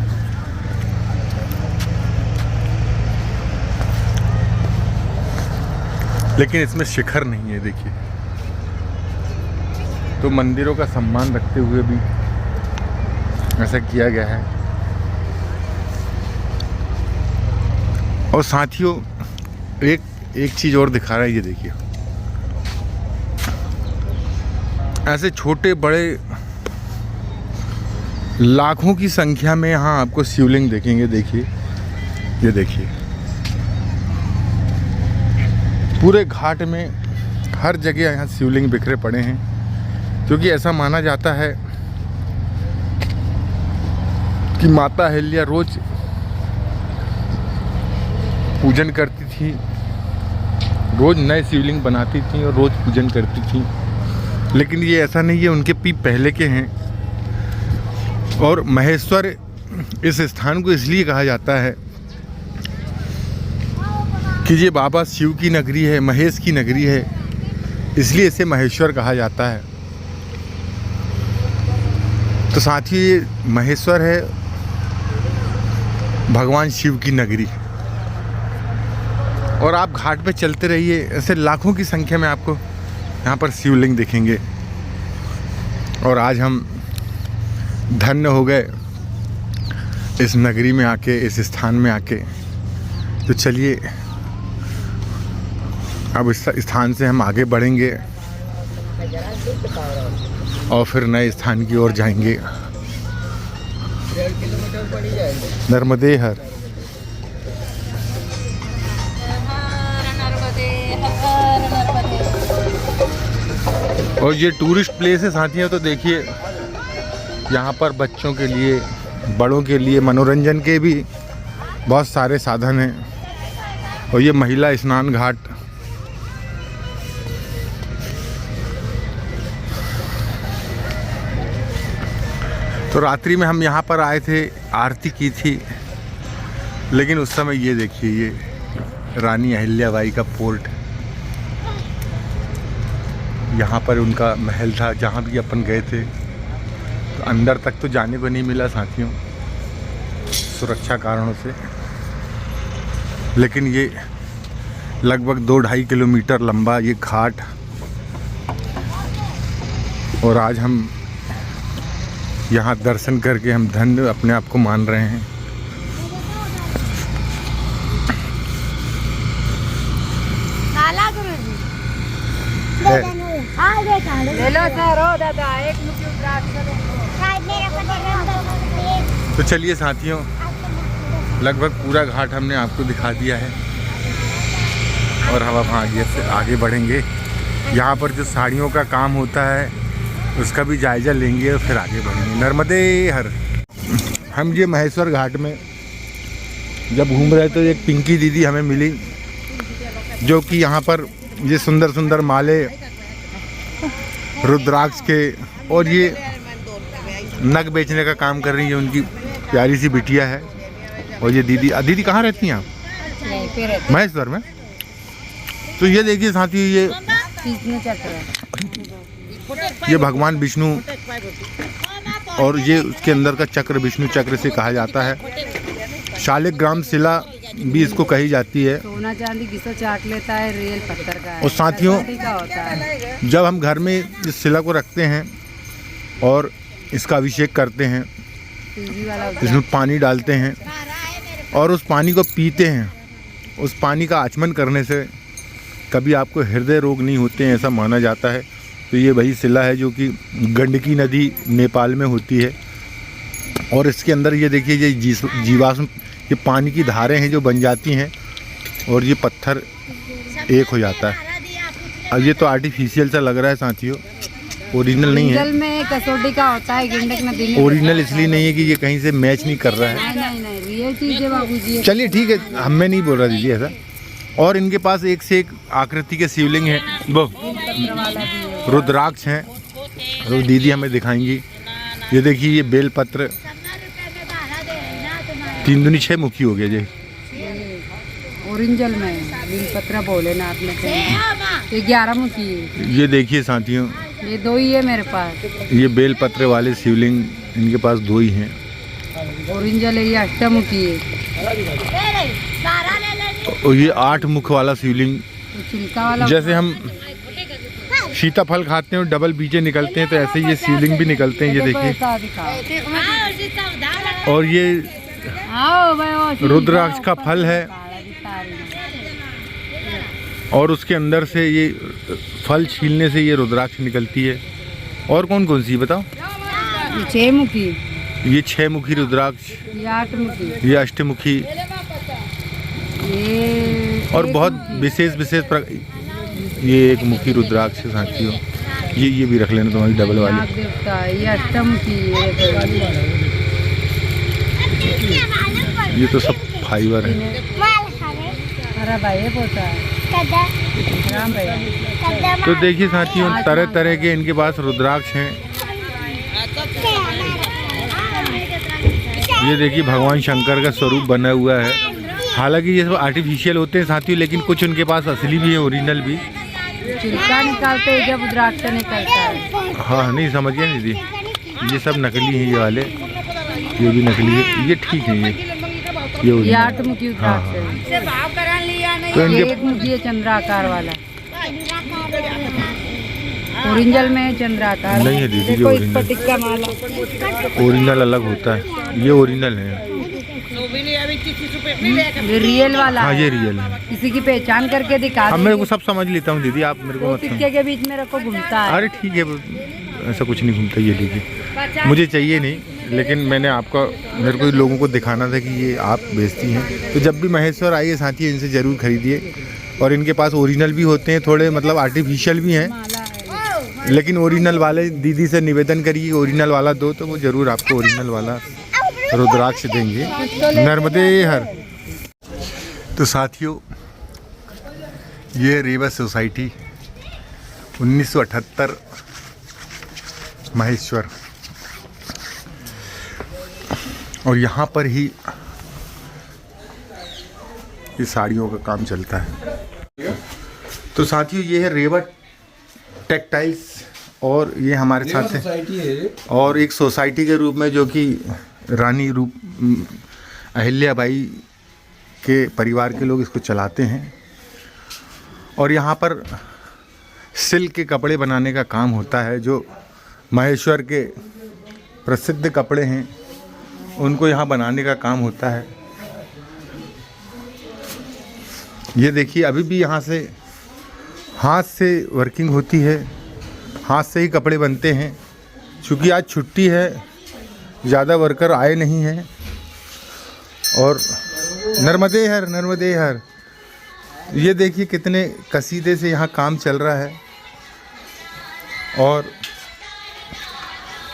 Speaker 1: लेकिन इसमें शिखर नहीं है, देखिए। तो मंदिरों का सम्मान रखते हुए भी ऐसा किया गया है। और साथियों एक चीज़ और दिखा रहा है, ये देखिए। ऐसे छोटे बड़े लाखों की संख्या में यहाँ आपको शिवलिंग देखेंगे। देखिए, ये देखिए, पूरे घाट में हर जगह यहाँ शिवलिंग बिखरे पड़े हैं, क्योंकि ऐसा माना जाता है कि माता अहिल्या रोज पूजन करती थी, रोज नए शिवलिंग बनाती थी और रोज पूजन करती थी। लेकिन ये ऐसा नहीं है, उनके भी पहले के हैं। और महेश्वर इस स्थान को इसलिए कहा जाता है कि ये बाबा शिव की नगरी है, महेश की नगरी है, इसलिए इसे महेश्वर कहा जाता है। तो साथ ही ये महेश्वर है भगवान शिव की नगरी। और आप घाट पे चलते रहिए, ऐसे लाखों की संख्या में आपको यहाँ पर शिवलिंग दिखेंगे। और आज हम धन्य हो गए इस नगरी में आके, इस स्थान में आके। तो चलिए अब इस स्थान से हम आगे बढ़ेंगे और फिर नए स्थान की ओर जाएंगे। नर्मदे हर। और ये टूरिस्ट प्लेस है साथियों। तो देखिए, यहाँ पर बच्चों के लिए, बड़ों के लिए मनोरंजन के भी बहुत सारे साधन हैं। और ये महिला स्नान घाट, तो रात्रि में हम यहाँ पर आए थे, आरती की थी। लेकिन उस समय ये देखिए, ये रानी अहिल्याबाई का पोर्ट, यहाँ पर उनका महल था जहाँ भी अपन गए थे। तो अंदर तक तो जाने को नहीं मिला साथियों, सुरक्षा कारणों से। लेकिन ये लगभग 2-2.5 किलोमीटर लंबा ये घाट, और आज हम यहाँ दर्शन करके हम धन्य अपने आप को मान रहे हैं।
Speaker 4: ले लो सर, हो दादा एक
Speaker 1: तो चलिए साथियों, लगभग पूरा घाट हमने आपको दिखा दिया है और हम अब आगे बढ़ेंगे। यहाँ पर जो साड़ियों का काम होता है उसका भी जायज़ा लेंगे और फिर आगे बढ़ेंगे। नर्मदे हर। हम ये महेश्वर घाट में जब घूम रहे तो एक पिंकी दीदी हमें मिली, जो कि यहाँ पर ये सुंदर सुंदर माले रुद्राक्ष के और ये नग बेचने का काम कर रही है। उनकी प्यारी सी बिटिया है। और ये दीदी कहाँ रहती हैं आप? महेश्वर में। तो ये देखिए साथी, ये भगवान विष्णु, और ये उसके अंदर का चक्र विष्णु चक्र से कहा जाता है। शालिग्राम शिला भी इसको कही जाती है।
Speaker 4: सोना चांदी किसको चाट लेता है, रियल पत्थर का है।
Speaker 1: और साथियों,
Speaker 4: होता है
Speaker 1: जब हम घर में इस शिला को रखते हैं और इसका अभिषेक करते हैं, इसमें पानी डालते हैं और उस पानी को पीते हैं, उस पानी का आचमन करने से कभी आपको हृदय रोग नहीं होते हैं, ऐसा माना जाता है। तो ये वही शिला है जो कि गंडकी नदी नेपाल में होती है। और इसके अंदर ये देखिए ये जीवाश्म, ये पानी की धारें हैं जो बन जाती हैं और ये पत्थर एक हो जाता है। अब ये तो आर्टिफिशियल सा लग रहा है साथियों, ओरिजिनल नहीं है।
Speaker 4: जल में कसौटी का होता है, गंडक नदी में।
Speaker 1: ओरिजिनल इसलिए नहीं है कि ये कहीं से मैच नहीं कर रहा है।
Speaker 4: नहीं रियल चीज है बाबूजी।
Speaker 1: चलिए ठीक है, हमें नहीं बोल रहा दीदी ऐसा। और इनके पास एक से एक आकृति के शिवलिंग है, वो रुद्राक्ष हैं, तो दीदी हमें दिखाएंगी। ये देखिए ये बेलपत्र 3 दूनी 6 मुखी हो गया जी।
Speaker 4: ओरिजिनल में बेलपत्र भोलेनाथ में से ये 11 मुखी है।
Speaker 1: ये देखिए साथियों,
Speaker 4: ये 2 ही है मेरे पास।
Speaker 1: ये बेलपत्र वाले शिवलिंग इनके पास 2 ही हैं।
Speaker 4: ओरिजिनल है, ये 8 मुखी है।
Speaker 1: और ये 8 मुख वाला शिवलिंग,
Speaker 4: छिलका वाला
Speaker 1: जैसे हम सीताफल खाते हैं और डबल बीजे निकलते हैं, तो ऐसे ही ये शिवलिंग भी निकलते हैं। ये देखिए, और ये रुद्राक्ष का फल है और उसके अंदर से ये फल छीलने से ये रुद्राक्ष निकलती है। और कौन कौन सी बताओ?
Speaker 4: 6 मुखी,
Speaker 1: ये 6 मुखी रुद्राक्ष,
Speaker 4: ये 8 मुखी,
Speaker 1: ये अष्टमुखी,
Speaker 4: ये
Speaker 1: और बहुत विशेष ये 1 मुखी रुद्राक्ष है साथियों। ये भी रख लेना तुम्हारी डबल वाली।
Speaker 4: नाग देवता, ये अष्टमुखी है।
Speaker 1: ये तो सब फाइबर है।
Speaker 4: अरे भाई ये पोता है राम भाई।
Speaker 1: तो देखिए साथियों, तरह तरह के इनके पास रुद्राक्ष हैं। ये देखिए भगवान शंकर का स्वरूप बना हुआ है। हालांकि ये सब आर्टिफिशियल होते हैं साथियों, लेकिन कुछ उनके पास असली भी है, ओरिजिनल भी।
Speaker 4: छिलका निकालते हैं जब रुद्राक्ष निकलता है।
Speaker 1: हाँ नहीं समझ गए दीदी, ये सब नकली हैं। ये वाले ये भी नकली है, ये ठीक है। ये
Speaker 4: ये 8 मुखी रुद्राक्ष है।
Speaker 1: तो
Speaker 4: ये
Speaker 1: इनके
Speaker 4: 1 मुखी है चंद्राकार वाला। ओरिजिनल में चंद्राकार
Speaker 1: नहीं है दीदी, ये
Speaker 4: देखो इस
Speaker 1: ओरिजिनल।
Speaker 4: पर टिक्का माला।
Speaker 1: ओरिजिनल अलग होता है, ये ओरिजिनल है।
Speaker 4: ये रियल वाला
Speaker 1: हाँ
Speaker 4: है।
Speaker 1: ये रियल है।
Speaker 4: किसी की पहचान करके दिखा
Speaker 1: अब
Speaker 4: दो।
Speaker 1: मेरे को सब समझ लेता हूँ दीदी, आप मेरे को मत
Speaker 4: टिक्के के बीच में रखो, घूमता है।
Speaker 1: अरे ठीक है, ऐसा कुछ नहीं घूमता। ये लीजिए, मुझे चाहिए नहीं, लेकिन मैंने आपका मेरे को लोगों को दिखाना था कि ये आप बेचती हैं। तो जब भी महेश्वर आइए साथी, इनसे ज़रूर खरीदिए। और इनके पास ओरिजिनल भी होते हैं, थोड़े मतलब आर्टिफिशियल भी हैं, लेकिन ओरिजिनल वाले दीदी से निवेदन करिए ओरिजिनल वाला दो, तो वो ज़रूर आपको ओरिजिनल वाला रुद्राक्ष देंगे। नर्मदे हर। तो साथियों, ये रेवा सोसाइटी 1978 महेश्वर, और यहाँ पर ही ये साड़ियों का काम चलता है। तो साथियों, ये है रेवा टेक्सटाइल्स, और ये हमारे साथ है और एक सोसाइटी के रूप में, जो कि रानी रूप अहिल्याबाई के परिवार के लोग इसको चलाते हैं। और यहाँ पर सिल्क के कपड़े बनाने का काम होता है। जो महेश्वर के प्रसिद्ध कपड़े हैं उनको यहाँ बनाने का काम होता है। ये देखिए, अभी भी यहाँ से हाथ से वर्किंग होती है, हाथ से ही कपड़े बनते हैं। चूँकि आज छुट्टी है, ज़्यादा वर्कर आए नहीं हैं। और नर्मदे हर, नर्मदे हर। ये देखिए कितने कसीदे से यहाँ काम चल रहा है। और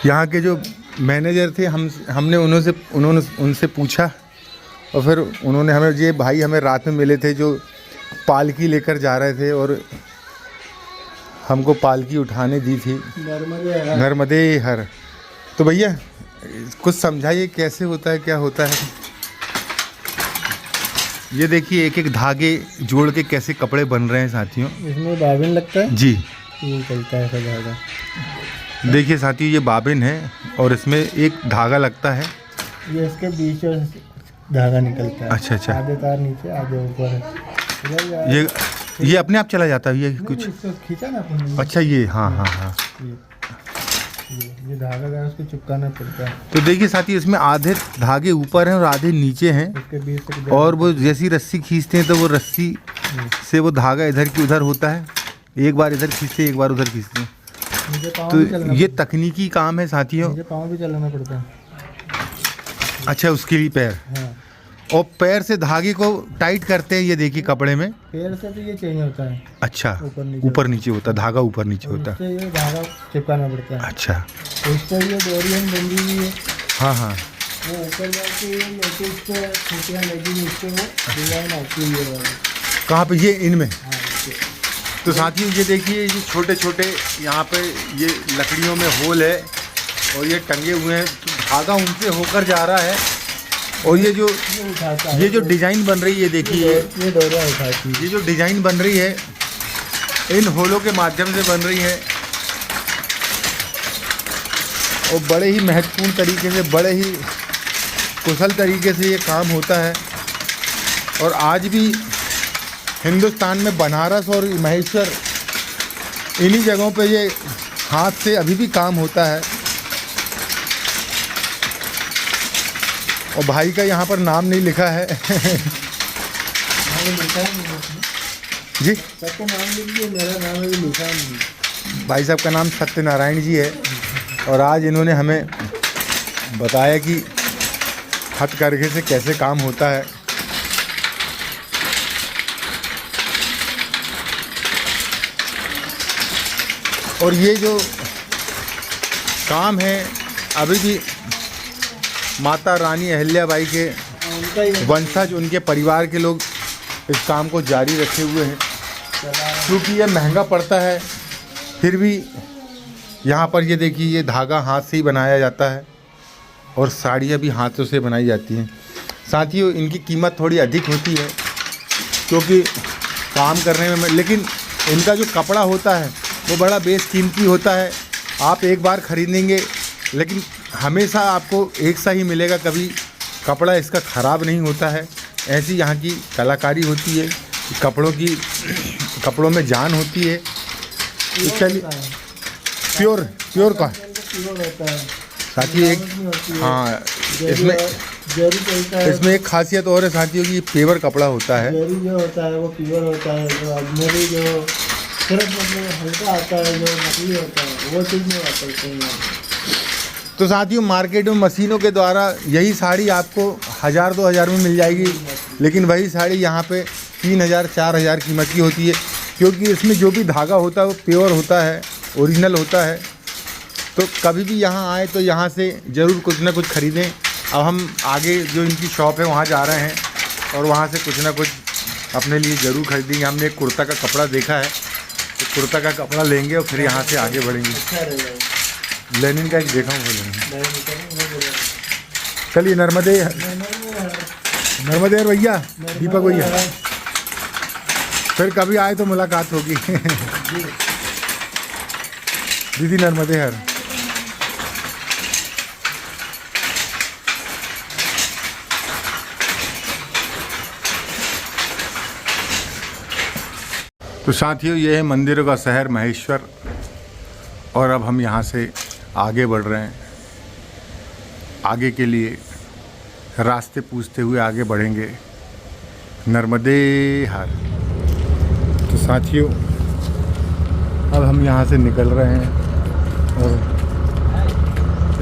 Speaker 1: यहाँ के जो मैनेजर थे, हमने उनसे पूछा, और फिर उन्होंने हमें, ये भाई हमें रात में मिले थे जो पालकी लेकर जा रहे थे, और हमको पालकी उठाने दी थी। नर्मदे हर। तो भैया कुछ समझाइए कैसे होता है, क्या होता है। ये देखिए एक एक धागे जोड़ के कैसे कपड़े बन रहे हैं साथियों।
Speaker 3: इसमें बाबिन लगता है
Speaker 1: जी,
Speaker 3: ये चलता है ऐसा धागा।
Speaker 1: देखिए साथियों, ये बाबिन है और इसमें एक धागा लगता है।
Speaker 3: ये इसके बीच में धागा निकलता है।
Speaker 1: अच्छा अच्छा,
Speaker 3: आधे तार नीचे, आधे ऊपर है।
Speaker 1: ये अपने आप चला जाता है ये कुछ।
Speaker 3: इसको खींचा ना अपन।
Speaker 1: अच्छा ये, हाँ हाँ हाँ,
Speaker 3: ये ये धागा है उसको चिपकाना पड़ता है।
Speaker 1: तो देखिए साथी, इसमें आधे धागे ऊपर हैं और आधे नीचे हैं,
Speaker 3: उसके बीच से
Speaker 1: और वो जैसी रस्सी खींचते हैं तो वो रस्सी से वो धागा इधर की उधर होता है, एक बार इधर खींचते एक बार उधर खींचते हैं।
Speaker 3: मुझे पाँव भी
Speaker 1: तो
Speaker 3: चलना
Speaker 1: ये तकनीकी काम है साथियों।
Speaker 3: मुझे पाँव भी चलाना पड़ता है।
Speaker 1: अच्छा, उसके लिए पैर,
Speaker 3: हाँ,
Speaker 1: और पैर से धागे को टाइट करते हैं, ये देखिए कपड़े में।
Speaker 3: पैर से तो ये चेंज होता है,
Speaker 1: अच्छा,
Speaker 3: ऊपर
Speaker 1: ऊपर नीचे होता है, धागा ऊपर नीचे होता है।
Speaker 3: उससे ये धागा चिपकाना पड़ता है।
Speaker 1: अच्छा,
Speaker 3: तो इस पर ये डोरी हम बंधी हुई है,
Speaker 1: हाँ हाँ,
Speaker 3: वो ऊपर जाके ये लेके इस पर खूंटियाँ लगी हुई, इससे वो डिजाइन आती है ये वाली।
Speaker 1: कहाँ पे? ये इनमें।
Speaker 3: हाँ, इससे।
Speaker 1: तो साथियों ये देखिए, ये छोटे छोटे यहाँ पे ये लकड़ियों में होल है और ये टंगे हुए हैं, तो धागा उनसे होकर जा रहा है। और ये जो
Speaker 3: उठाता है,
Speaker 1: ये जो डिज़ाइन बन रही है, देखिए
Speaker 3: ये डोरियाँ उठाती है।
Speaker 1: ये जो डिज़ाइन बन रही है इन होलों के माध्यम से बन रही है, और बड़े ही महत्वपूर्ण तरीके से, बड़े ही कुशल तरीके से ये काम होता है। और आज भी हिंदुस्तान में बनारस और महेश्वर, इन्हीं जगहों पे ये हाथ से अभी भी काम होता है। और भाई का यहाँ पर नाम नहीं लिखा है जी,
Speaker 3: सबका नाम लिख दिए, मेरा नाम अभी लिखा नहीं।
Speaker 1: भाई साहब का नाम सत्यनारायण जी है, और आज इन्होंने हमें बताया कि हथकरघे से कैसे काम होता है। और ये जो काम है अभी भी माता रानी अहिल्याबाई के
Speaker 3: उनका ही
Speaker 1: वंशज, उनके परिवार के लोग इस काम को जारी रखे हुए हैं। क्योंकि ये महंगा पड़ता है, फिर भी यहाँ पर ये देखिए, ये धागा हाथ से ही बनाया जाता है और साड़ियाँ भी हाथों से बनाई जाती हैं। साथियों, इनकी कीमत थोड़ी अधिक होती है क्योंकि काम करने में, लेकिन इनका जो कपड़ा होता है वो बड़ा बेशकीमती होता है। आप एक बार ख़रीदेंगे लेकिन हमेशा आपको एक सा ही मिलेगा, कभी कपड़ा इसका ख़राब नहीं होता है। ऐसी यहाँ की कलाकारी होती है, कपड़ों में जान होती है। तो चलिए, प्योर का
Speaker 3: प्योर होता है
Speaker 1: साथी एक, हाँ, इसमें
Speaker 3: जरी चलता है,
Speaker 1: इसमें एक खासियत और है साथियों की, पेवर कपड़ा होता है।
Speaker 3: जरी जो होता है वो प्योर होता है। जो अजमेरी जो सिर्फ मतलब हल्का आता है, जो नकली होता है वो चीज़ नहीं आता है।
Speaker 1: तो साथियों, मार्केट में मशीनों के द्वारा यही साड़ी आपको 1000-2000 में मिल जाएगी, लेकिन वही साड़ी यहाँ पे 3000-4000 कीमत की होती है, क्योंकि इसमें जो भी धागा होता है वो प्योर होता है, ओरिजिनल होता है। तो कभी भी यहाँ आए तो यहाँ से ज़रूर कुछ ना कुछ ख़रीदें। अब हम आगे जो इनकी शॉप है वहाँ जा रहे हैं और वहाँ से कुछ ना कुछ अपने लिए ज़रूर खरीदेंगे। हमने एक कुर्ता का कपड़ा देखा है, तो कुर्ता का कपड़ा लेंगे और फिर यहाँ से आगे बढ़ेंगे। लेनिन का एक देखा हूँ, वो लेंगे। चलिए, नर्मदे भैया, दीपक भैया, फिर कभी आए तो मुलाकात होगी। दीदी नर्मदे हर। तो साथियों, ये है मंदिरों का शहर महेश्वर, और अब हम यहाँ से आगे बढ़ रहे हैं। आगे के लिए रास्ते पूछते हुए आगे बढ़ेंगे। नर्मदे हर। तो साथियों, अब हम यहाँ से निकल रहे हैं और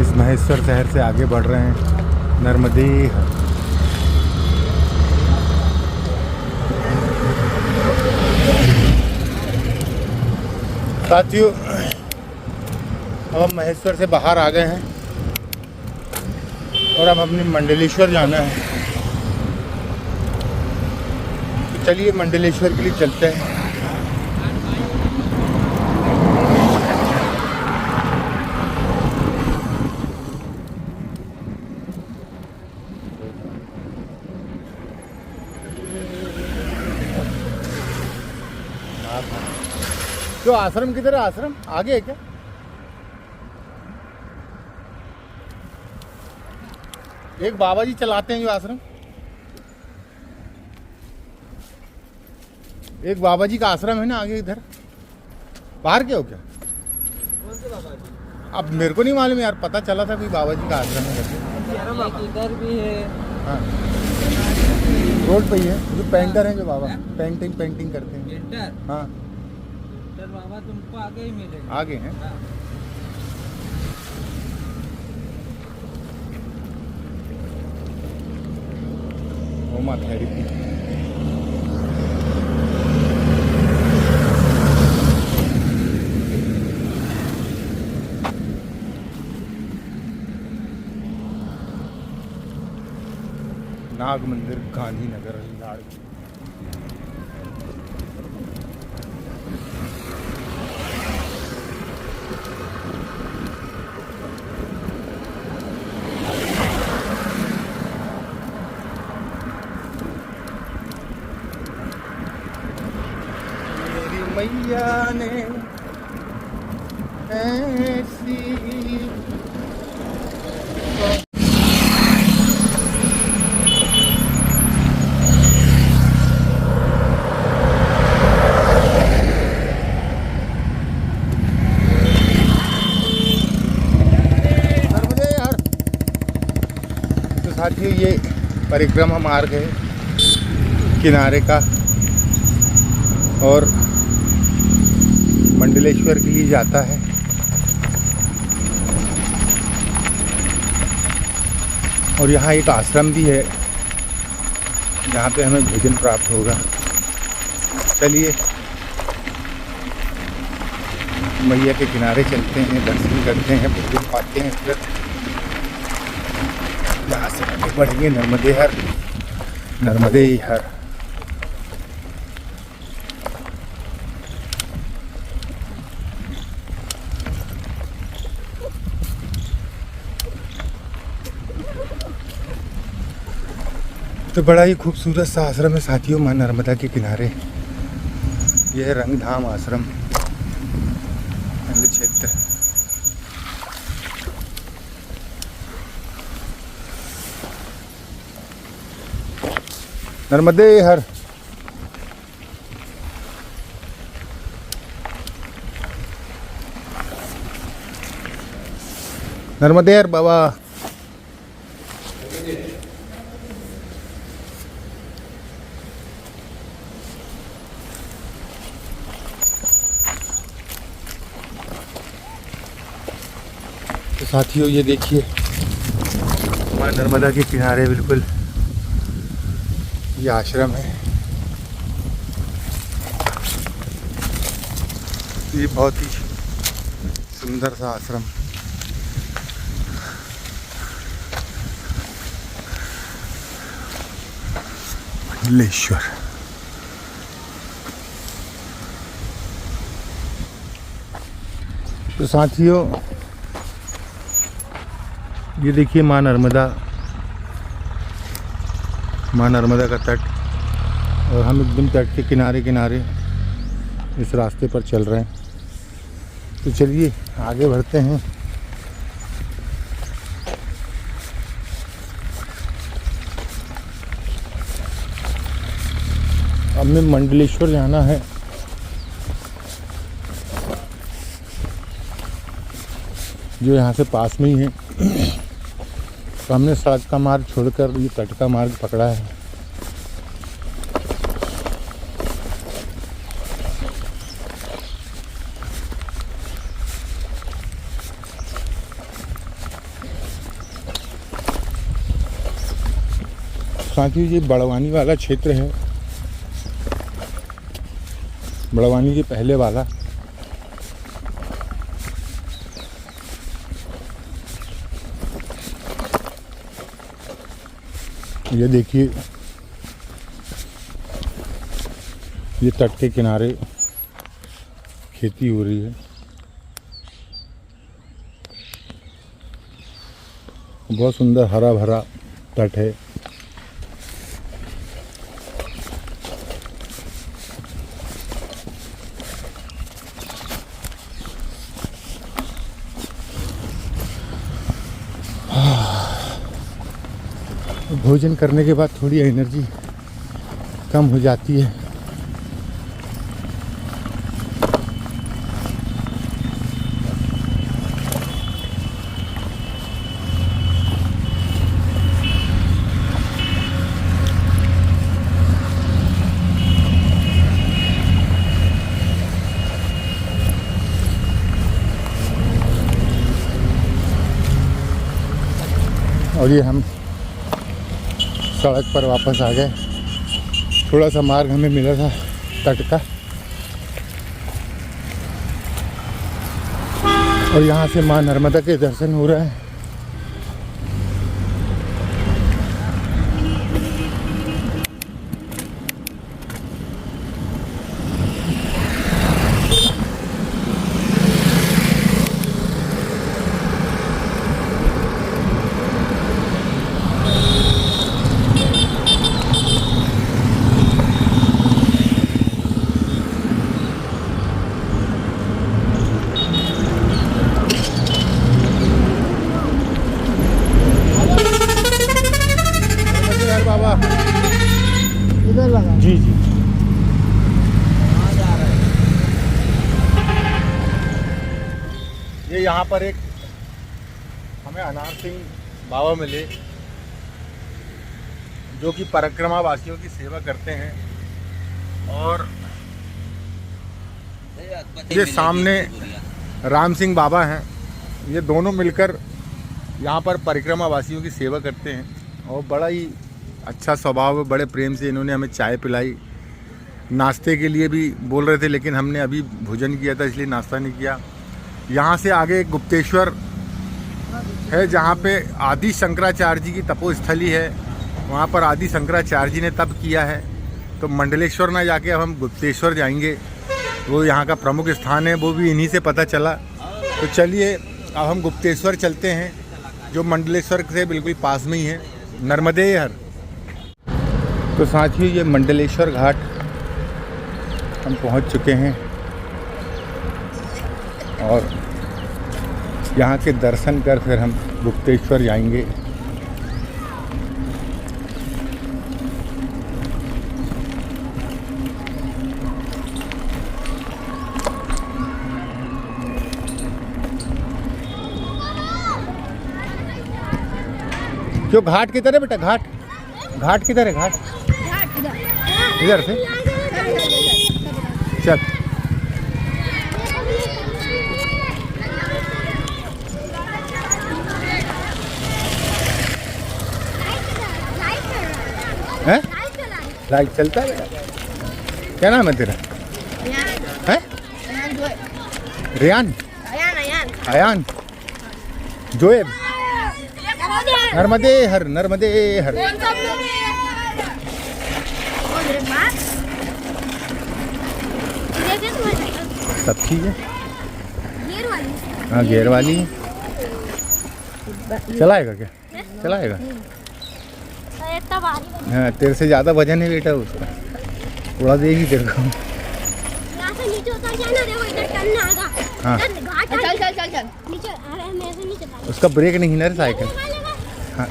Speaker 1: इस महेश्वर शहर से आगे बढ़ रहे हैं। नर्मदे हर। साथियों, अब हम महेश्वर से बाहर आ गए हैं और अब हमने मंडलेश्वर जाना है। तो चलिए मंडलेश्वर के लिए चलते हैं। तो आश्रम किधर है? आश्रम आगे है क्या? एक बाबा जी चलाते हैं जो आश्रम, एक बाबा जी का आश्रम है ना आगे इधर। बाहर के हो क्या?
Speaker 3: कौन से बाबा जी?
Speaker 1: अब मेरे को नहीं मालूम यार, पता चला था कि बाबा जी का आश्रम है करके।
Speaker 3: इधर भी है।
Speaker 1: हाँ रोड पे ही है, जो पेंटर हैं जो बाबा पेंटिंग करते हैं।
Speaker 3: पेंटर
Speaker 1: हाँ
Speaker 3: बाबा तुमको आगे ही मिलेगा।
Speaker 1: आगे हैं। होमा थेरेपी। नाग मंदिर गांधीनगर लाड़। मेरी मैया ने ऐसी साथियों ये परिक्रमा मार्ग है किनारे का और मंडलेश्वर के लिए जाता है। और यहाँ एक आश्रम भी है जहाँ पे हमें भोजन प्राप्त होगा। चलिए मैया के किनारे चलते हैं, दर्शन करते हैं, भोजन पाते हैं, फिर यहाँ से आगे बढ़ेंगे नर्मदे हर। तो बड़ा ही खूबसूरत सा आश्रम है साथियों, माँ नर्मदा के किनारे। यह है रंगधाम आश्रम क्षेत्र। नर्मदे हर। नर्मदे हर बाबा। तो साथियों ये देखिए माँ नर्मदा के किनारे बिल्कुल ये आश्रम है। ये बहुत ही सुंदर सा आश्रम। मंडलेश्वर। तो साथियों ये देखिए माँ नर्मदा का तट, और हम एकदम तट के किनारे इस रास्ते पर चल रहे हैं। तो चलिए आगे बढ़ते हैं। हमें मंडलेश्वर जाना है। जो यहाँ से पास में ही है। तो हमने सड़क का मार्ग छोड़कर ये तट का मार्ग पकड़ा है। साथियों ये बड़वानी वाला क्षेत्र है, बड़वानी के पहले वाला। ये देखिए ये तट के किनारे खेती हो रही है। बहुत सुंदर हरा भरा तट है। भोजन करने के बाद थोड़ी एनर्जी कम हो जाती है। और ये हम सड़क पर वापस आ गए। थोड़ा सा मार्ग हमें मिला था तट का, और यहाँ से माँ नर्मदा के दर्शन हो रहे हैं। बाबा
Speaker 3: इधर लगा।
Speaker 1: जी जी। ये यहाँ पर एक हमें अनार सिंह बाबा मिले, जो कि परिक्रमा वासियों की सेवा करते हैं। और ये सामने राम सिंह बाबा हैं। ये दोनों मिलकर यहाँ पर परिक्रमा वासियों की सेवा करते हैं, और बड़ा ही अच्छा स्वभाव है। बड़े प्रेम से इन्होंने हमें चाय पिलाई। नाश्ते के लिए भी बोल रहे थे, लेकिन हमने अभी भोजन किया था इसलिए नाश्ता नहीं किया। यहाँ से आगे गुप्तेश्वर है, जहाँ पे आदि शंकराचार्य जी की तपोस्थली है। वहाँ पर आदि शंकराचार्य जी ने तप किया है। तो मंडलेश्वर ना जाके अब हम गुप्तेश्वर जाएंगे, वो यहाँ का प्रमुख स्थान है, वो भी इन्हीं से पता चला। तो चलिए अब हम गुप्तेश्वर चलते हैं, जो मंडलेश्वर से बिल्कुल पास में ही है, नर्मदे हर। तो साथियों, ये मंडलेश्वर घाट हम पहुंच चुके हैं, और यहाँ के दर्शन कर फिर हम गुप्तेश्वर जाएंगे। क्यों घाट किधर है बेटा? घाट किधर है? घाट इधर से चल। हैं? लाइट चलता है बेटा? क्या नाम है तेरा? हैं? रियान? अयान? जोएब? नर्मदे हर, नर्मदे हर। सब ठीक है? हाँ, गियर वाली है। चलाएगा क्या? चलाएगा? हाँ, तेरे से ज़्यादा वजन है बेटा उसका, उड़ा देगी तेरे को। हाँ,
Speaker 5: चल
Speaker 1: उसका ब्रेक नहीं ना साइकिल। हाँ,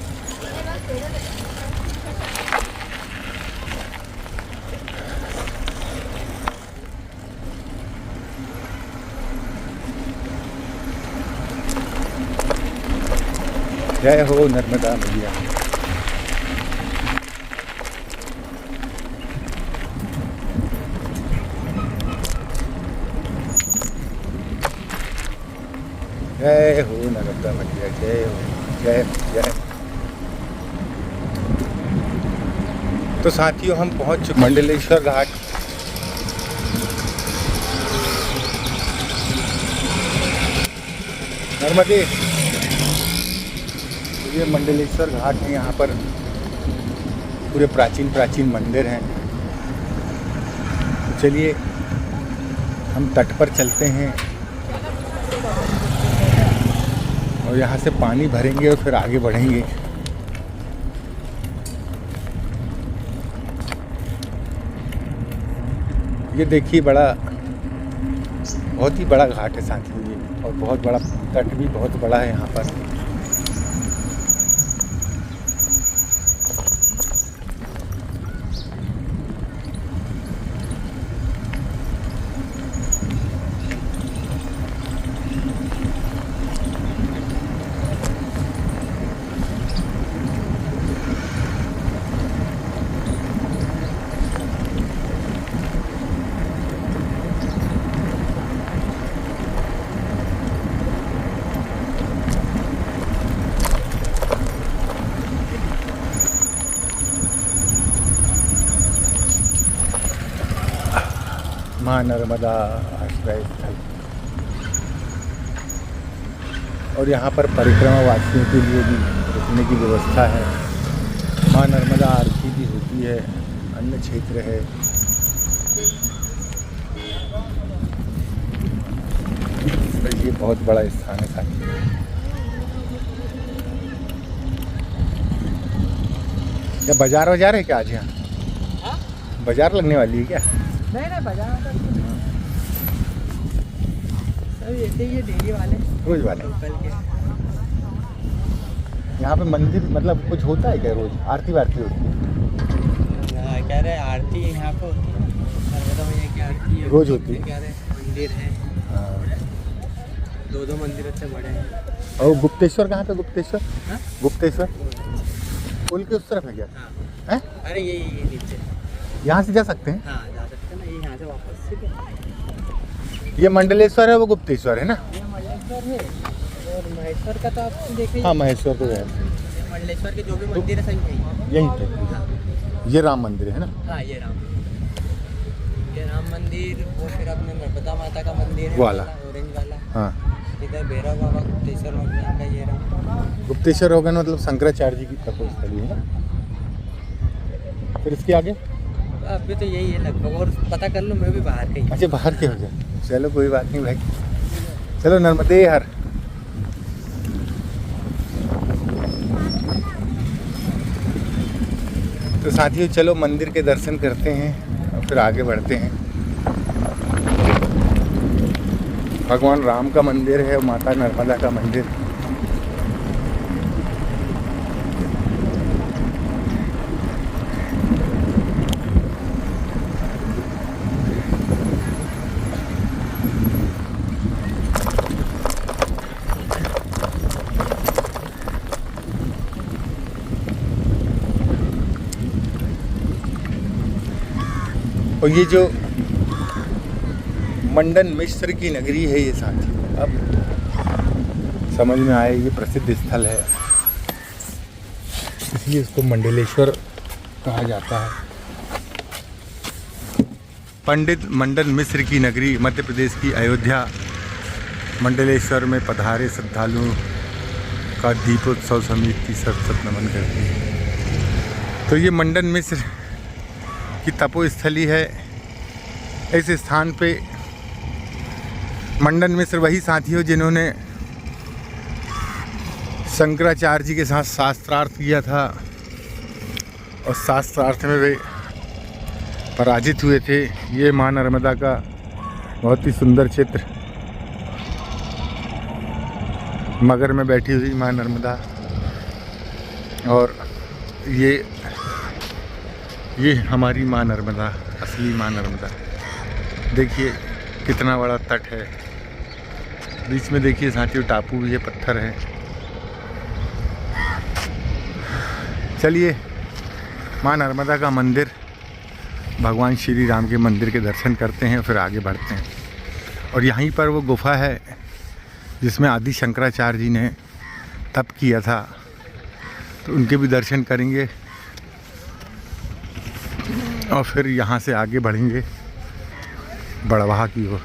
Speaker 1: जय हो नर्मदा मैया। जय हो नर्मदा मैया, जय हो, जय जय। तो साथियों, हम पहुंच चुके मंडलेश्वर घाट। नर्मदे, ये मंडलेश्वर घाट है। यहाँ पर पूरे प्राचीन मंदिर हैं। तो चलिए हम तट पर चलते हैं, और यहाँ से पानी भरेंगे और फिर आगे बढ़ेंगे। ये देखिए, बहुत ही बड़ा घाट है साथियों ये, और बहुत बड़ा तट भी बहुत बड़ा है यहाँ पर। माँ नर्मदा आश्रय स्थल। और यहाँ पर परिक्रमा वासियों के लिए भी रुकने की व्यवस्था है। माँ नर्मदा आरती भी होती है, अन्य क्षेत्र है। तो ये बहुत बड़ा स्थान है साथी। क्या बाजार वजार है क्या आज यहाँ? बाजार लगने वाली है क्या?
Speaker 3: नहीं बाजार सब ऐसे ही है, डेली वाले
Speaker 1: रोज वाले।
Speaker 3: कल के।
Speaker 1: यहाँ पे मंदिर मतलब कुछ होता है क्या? रोज आरती वारती होती है?
Speaker 3: हाँ कह रहे आरती यहाँ पे होती है, नर्मदा मैया की आरती है
Speaker 1: रोज होती है?
Speaker 3: कह रहे मंदिर है,
Speaker 1: हाँ।
Speaker 3: 2 मंदिर अच्छे बड़े हैं।
Speaker 1: और गुप्तेश्वर कहाँ पे? गुप्तेश्वर?
Speaker 3: हाँ?
Speaker 1: गुप्तेश्वर पुल के उस तरफ है क्या?
Speaker 3: हाँ
Speaker 1: है?
Speaker 3: अरे ये नीचे।
Speaker 1: यहाँ से जा सकते हैं?
Speaker 3: हाँ जा सकते हैं ना, ये यहाँ से वापस सीधे।
Speaker 1: ये मंडलेश्वर है, वो गुप्तेश्वर है ना?
Speaker 3: ये मंडलेश्वर है और महेश्वर का तो आप देखिए।
Speaker 1: हाँ महेश्वर तो है,
Speaker 3: मंडलेश्वर के जो भी मंदिर है सही है
Speaker 1: यहीं पे। ये राम मंदिर है ना?
Speaker 3: हाँ ये राम मंदिर, वो फिर अपने नर्मदा माता का मंदिर है
Speaker 1: वाला।
Speaker 3: ऑरेंज वाला।
Speaker 1: हाँ
Speaker 3: इधर भैरव बाबा गुप्तेश्वर भगवान का ये रहा।
Speaker 1: गुप्तेश्वर होगा ना, मतलब शंकराचार्य जी की तपोस्थली है ना। फिर इसके आगे
Speaker 3: अभी तो यही है लगभग, और पता कर लो, मैं भी बाहर का ही।
Speaker 1: अच्छा बाहर के हो गए, चलो कोई बात नहीं भाई, चलो नर्मदे हर। तो साथियों चलो मंदिर के दर्शन करते हैं और फिर आगे बढ़ते हैं। भगवान राम का मंदिर है और माता नर्मदा का मंदिर। और ये जो मंडन मिश्र की नगरी है ये साथी, अब समझ में आए ये प्रसिद्ध स्थल है, इसलिए इसको मंडलेश्वर कहा जाता है। पंडित मंडन मिश्र की नगरी मध्य प्रदेश की अयोध्या मंडलेश्वर में पधारे श्रद्धालुओं का दीपोत्सव समिति सत नमन करती है। तो ये मंडन मिश्र की तपोस्थली है। इस स्थान पे मंडन मिश्र वही साथी हो जिन्होंने शंकराचार्य जी के साथ शास्त्रार्थ किया था और शास्त्रार्थ में वे पराजित हुए थे। ये माँ नर्मदा का बहुत ही सुंदर चित्र, मगर में बैठी हुई माँ नर्मदा। और ये हमारी माँ नर्मदा, असली माँ नर्मदा। देखिए कितना बड़ा तट है, बीच में देखिए साथियों टापू भी है, पत्थर है। चलिए माँ नर्मदा का मंदिर, भगवान श्री राम के मंदिर के दर्शन करते हैं, फिर आगे बढ़ते हैं। और यहीं पर वो गुफा है जिसमें आदि शंकराचार्य जी ने तप किया था, तो उनके भी दर्शन करेंगे और फिर यहाँ से आगे बढ़ेंगे बड़वाह की ओर।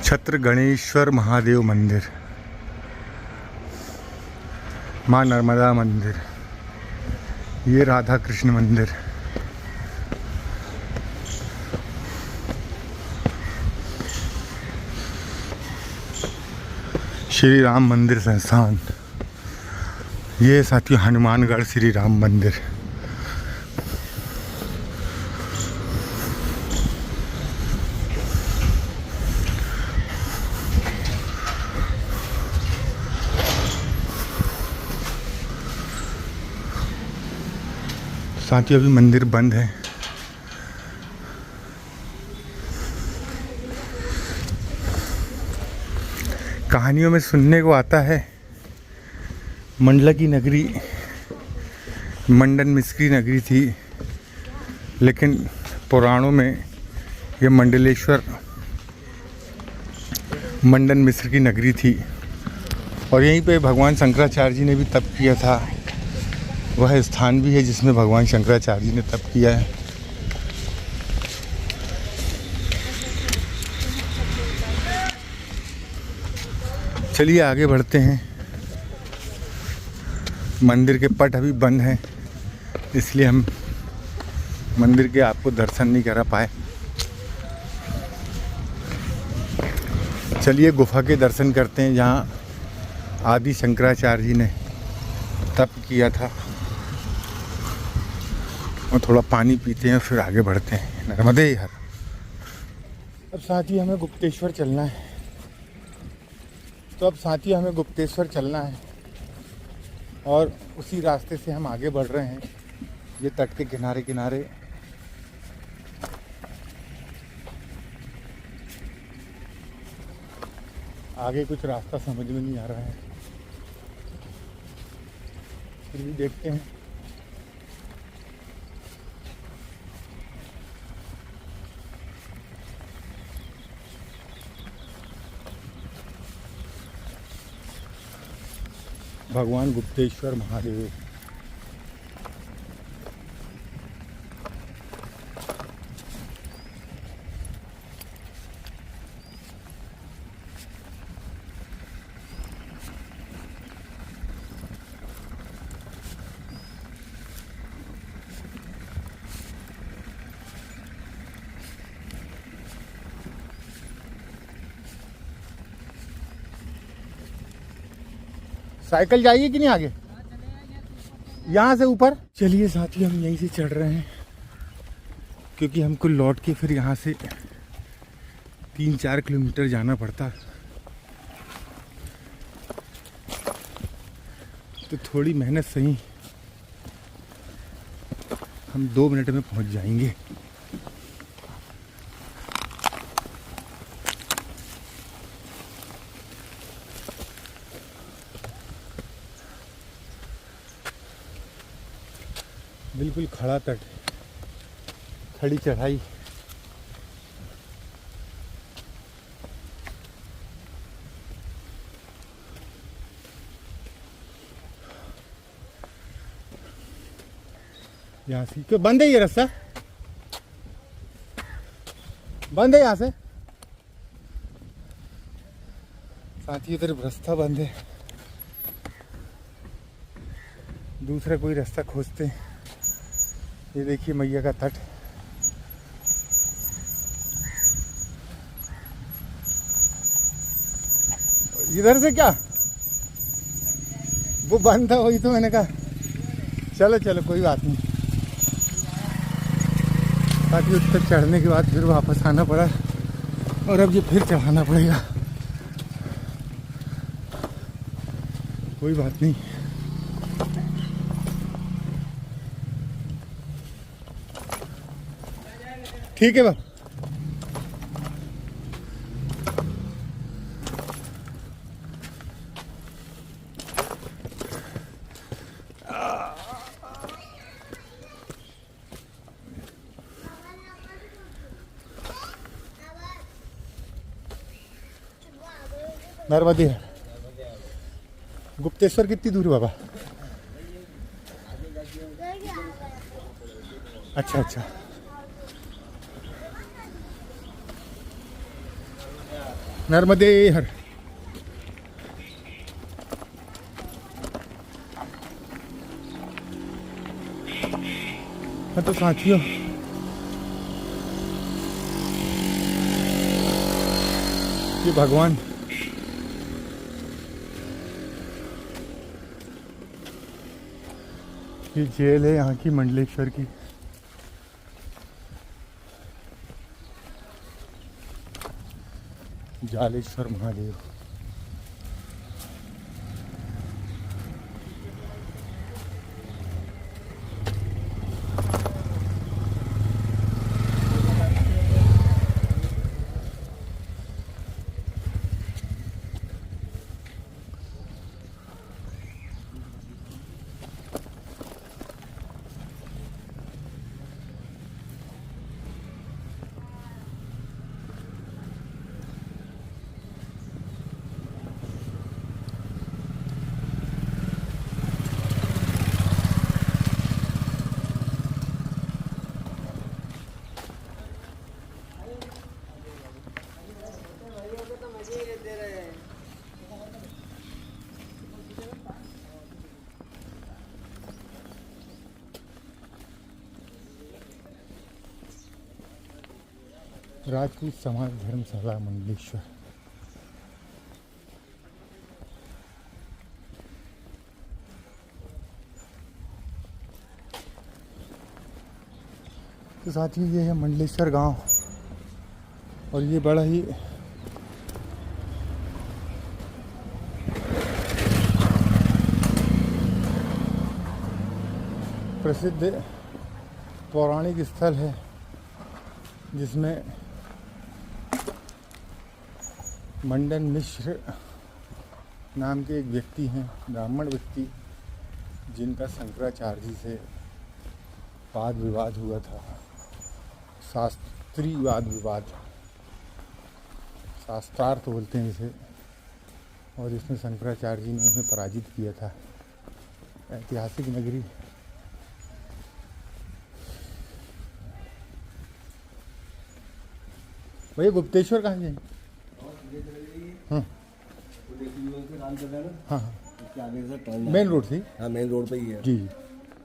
Speaker 1: छत्र गणेश्वर महादेव मंदिर, माँ नर्मदा मंदिर, ये राधा कृष्ण मंदिर, श्री राम मंदिर संस्थान, ये साथियों हनुमानगढ़ श्री राम मंदिर। साथियों अभी मंदिर बंद है। कहानियों में सुनने को आता है मंडला की नगरी मंडन मिस्र की नगरी थी, लेकिन पुराणों में ये मंडलेश्वर मंडन मिस्र की नगरी थी और यहीं पे भगवान शंकराचार्य जी ने भी तप किया था। वह स्थान भी है जिसमें भगवान शंकराचार्य जी ने तप किया है। चलिए आगे बढ़ते हैं। मंदिर के पट अभी बंद हैं, इसलिए हम मंदिर के आपको दर्शन नहीं करा पाए। चलिए गुफा के दर्शन करते हैं जहाँ आदि शंकराचार्य जी ने तप किया था, और थोड़ा पानी पीते हैं फिर आगे बढ़ते हैं। नर्मदे हर। अब साथ ही हमें गुप्तेश्वर चलना है, और उसी रास्ते से हम आगे बढ़ रहे हैं। ये तट के किनारे किनारे आगे कुछ रास्ता समझ में नहीं आ रहा है, फिर भी देखते हैं। भगवान गुप्तेश्वर महादेव। साइकिल जाइए कि नहीं आगे, यहाँ से ऊपर। चलिए साथी हम यहीं से चढ़ रहे हैं, क्योंकि हमको लौट के फिर यहाँ से 3-4 किलोमीटर जाना पड़ता, तो थोड़ी मेहनत सही हम 2 मिनट में पहुँच जाएंगे। बिल्कुल खड़ा तट, खड़ी चढ़ाई। यहाँ से क्यों बंद है? ये रास्ता बंद है यहाँ से। साथ ही इधर रास्ता बंद है, दूसरा कोई रास्ता खोजते हैं। ये देखिए मैया का तट। इधर से क्या वो बंद था, वही तो मैंने कहा चलो चलो कोई बात नहीं। ताकि उस तक चढ़ने के बाद फिर वापस आना पड़ा, और अब ये फिर चढ़ाना पड़ेगा। कोई बात नहीं। ठीक है बाप। नर्मदे। गुप्तेश्वर कितनी दूर है बाबा? अच्छा अच्छा। नर्मदे हर। हाँ तो साथियों, ये भगवान ये जेल है यहाँ की, मंडलेश्वर की। जालेश्वर महादेव। राजपूत समाज धर्मशाला मंडलेश्वर। तो साथियों ये है मंडलेश्वर गांव और ये बड़ा ही प्रसिद्ध पौराणिक स्थल है जिसमें मंडन मिश्र नाम के एक व्यक्ति हैं, ब्राह्मण व्यक्ति, जिनका शंकराचार्य जी से वाद विवाद हुआ था, शास्त्रीय वाद विवाद, शास्त्रार्थ बोलते हैं इसे, और इसमें शंकराचार्य जी ने उन्हें पराजित किया था। ऐतिहासिक नगरी भैया गुप्तेश्वर कहाँ जाएंगे? हाँ हाँ मेन रोड थी।
Speaker 2: हाँ मेन रोड पे ही है
Speaker 1: जी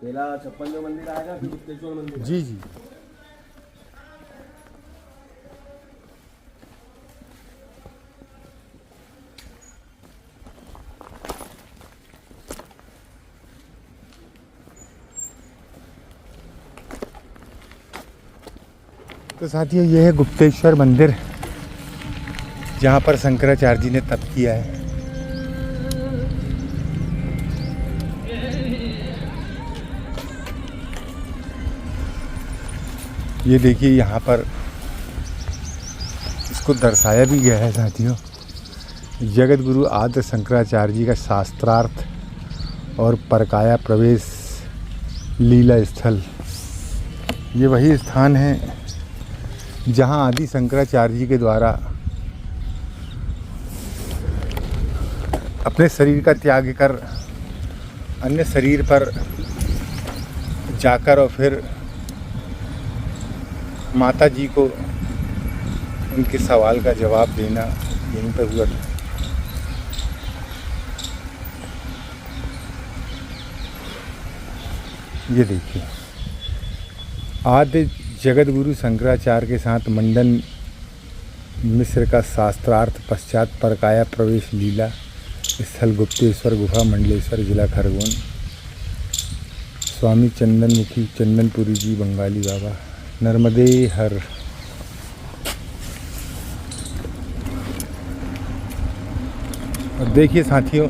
Speaker 2: पहला 56 जो मंदिर आएगा फिर गुप्तेश्वर मंदिर।
Speaker 1: जी जी। तो साथियों ये है गुप्तेश्वर मंदिर जहाँ पर शंकराचार्य जी ने तप किया है। ये देखिए यहाँ पर इसको दर्शाया भी गया है साथियों, जगत गुरु आद्य शंकराचार्य जी का शास्त्रार्थ और परकाया प्रवेश लीला स्थल। ये वही स्थान है जहाँ आदि शंकराचार्य जी के द्वारा अपने शरीर का त्याग कर अन्य शरीर पर जाकर और फिर माता जी को उनके सवाल का जवाब देना यहीं पर हुआ था। ये देखिए आद्य जगत गुरु शंकराचार्य के साथ मंडन मिश्र का शास्त्रार्थ पश्चात परकाया प्रवेश लीला स्थल गुप्तेश्वर गुफा मंडलेश्वर जिला खरगोन। स्वामी चंदनमुखी चंदनपुरी जी बंगाली बाबा नर्मदे हर। और देखिए साथियों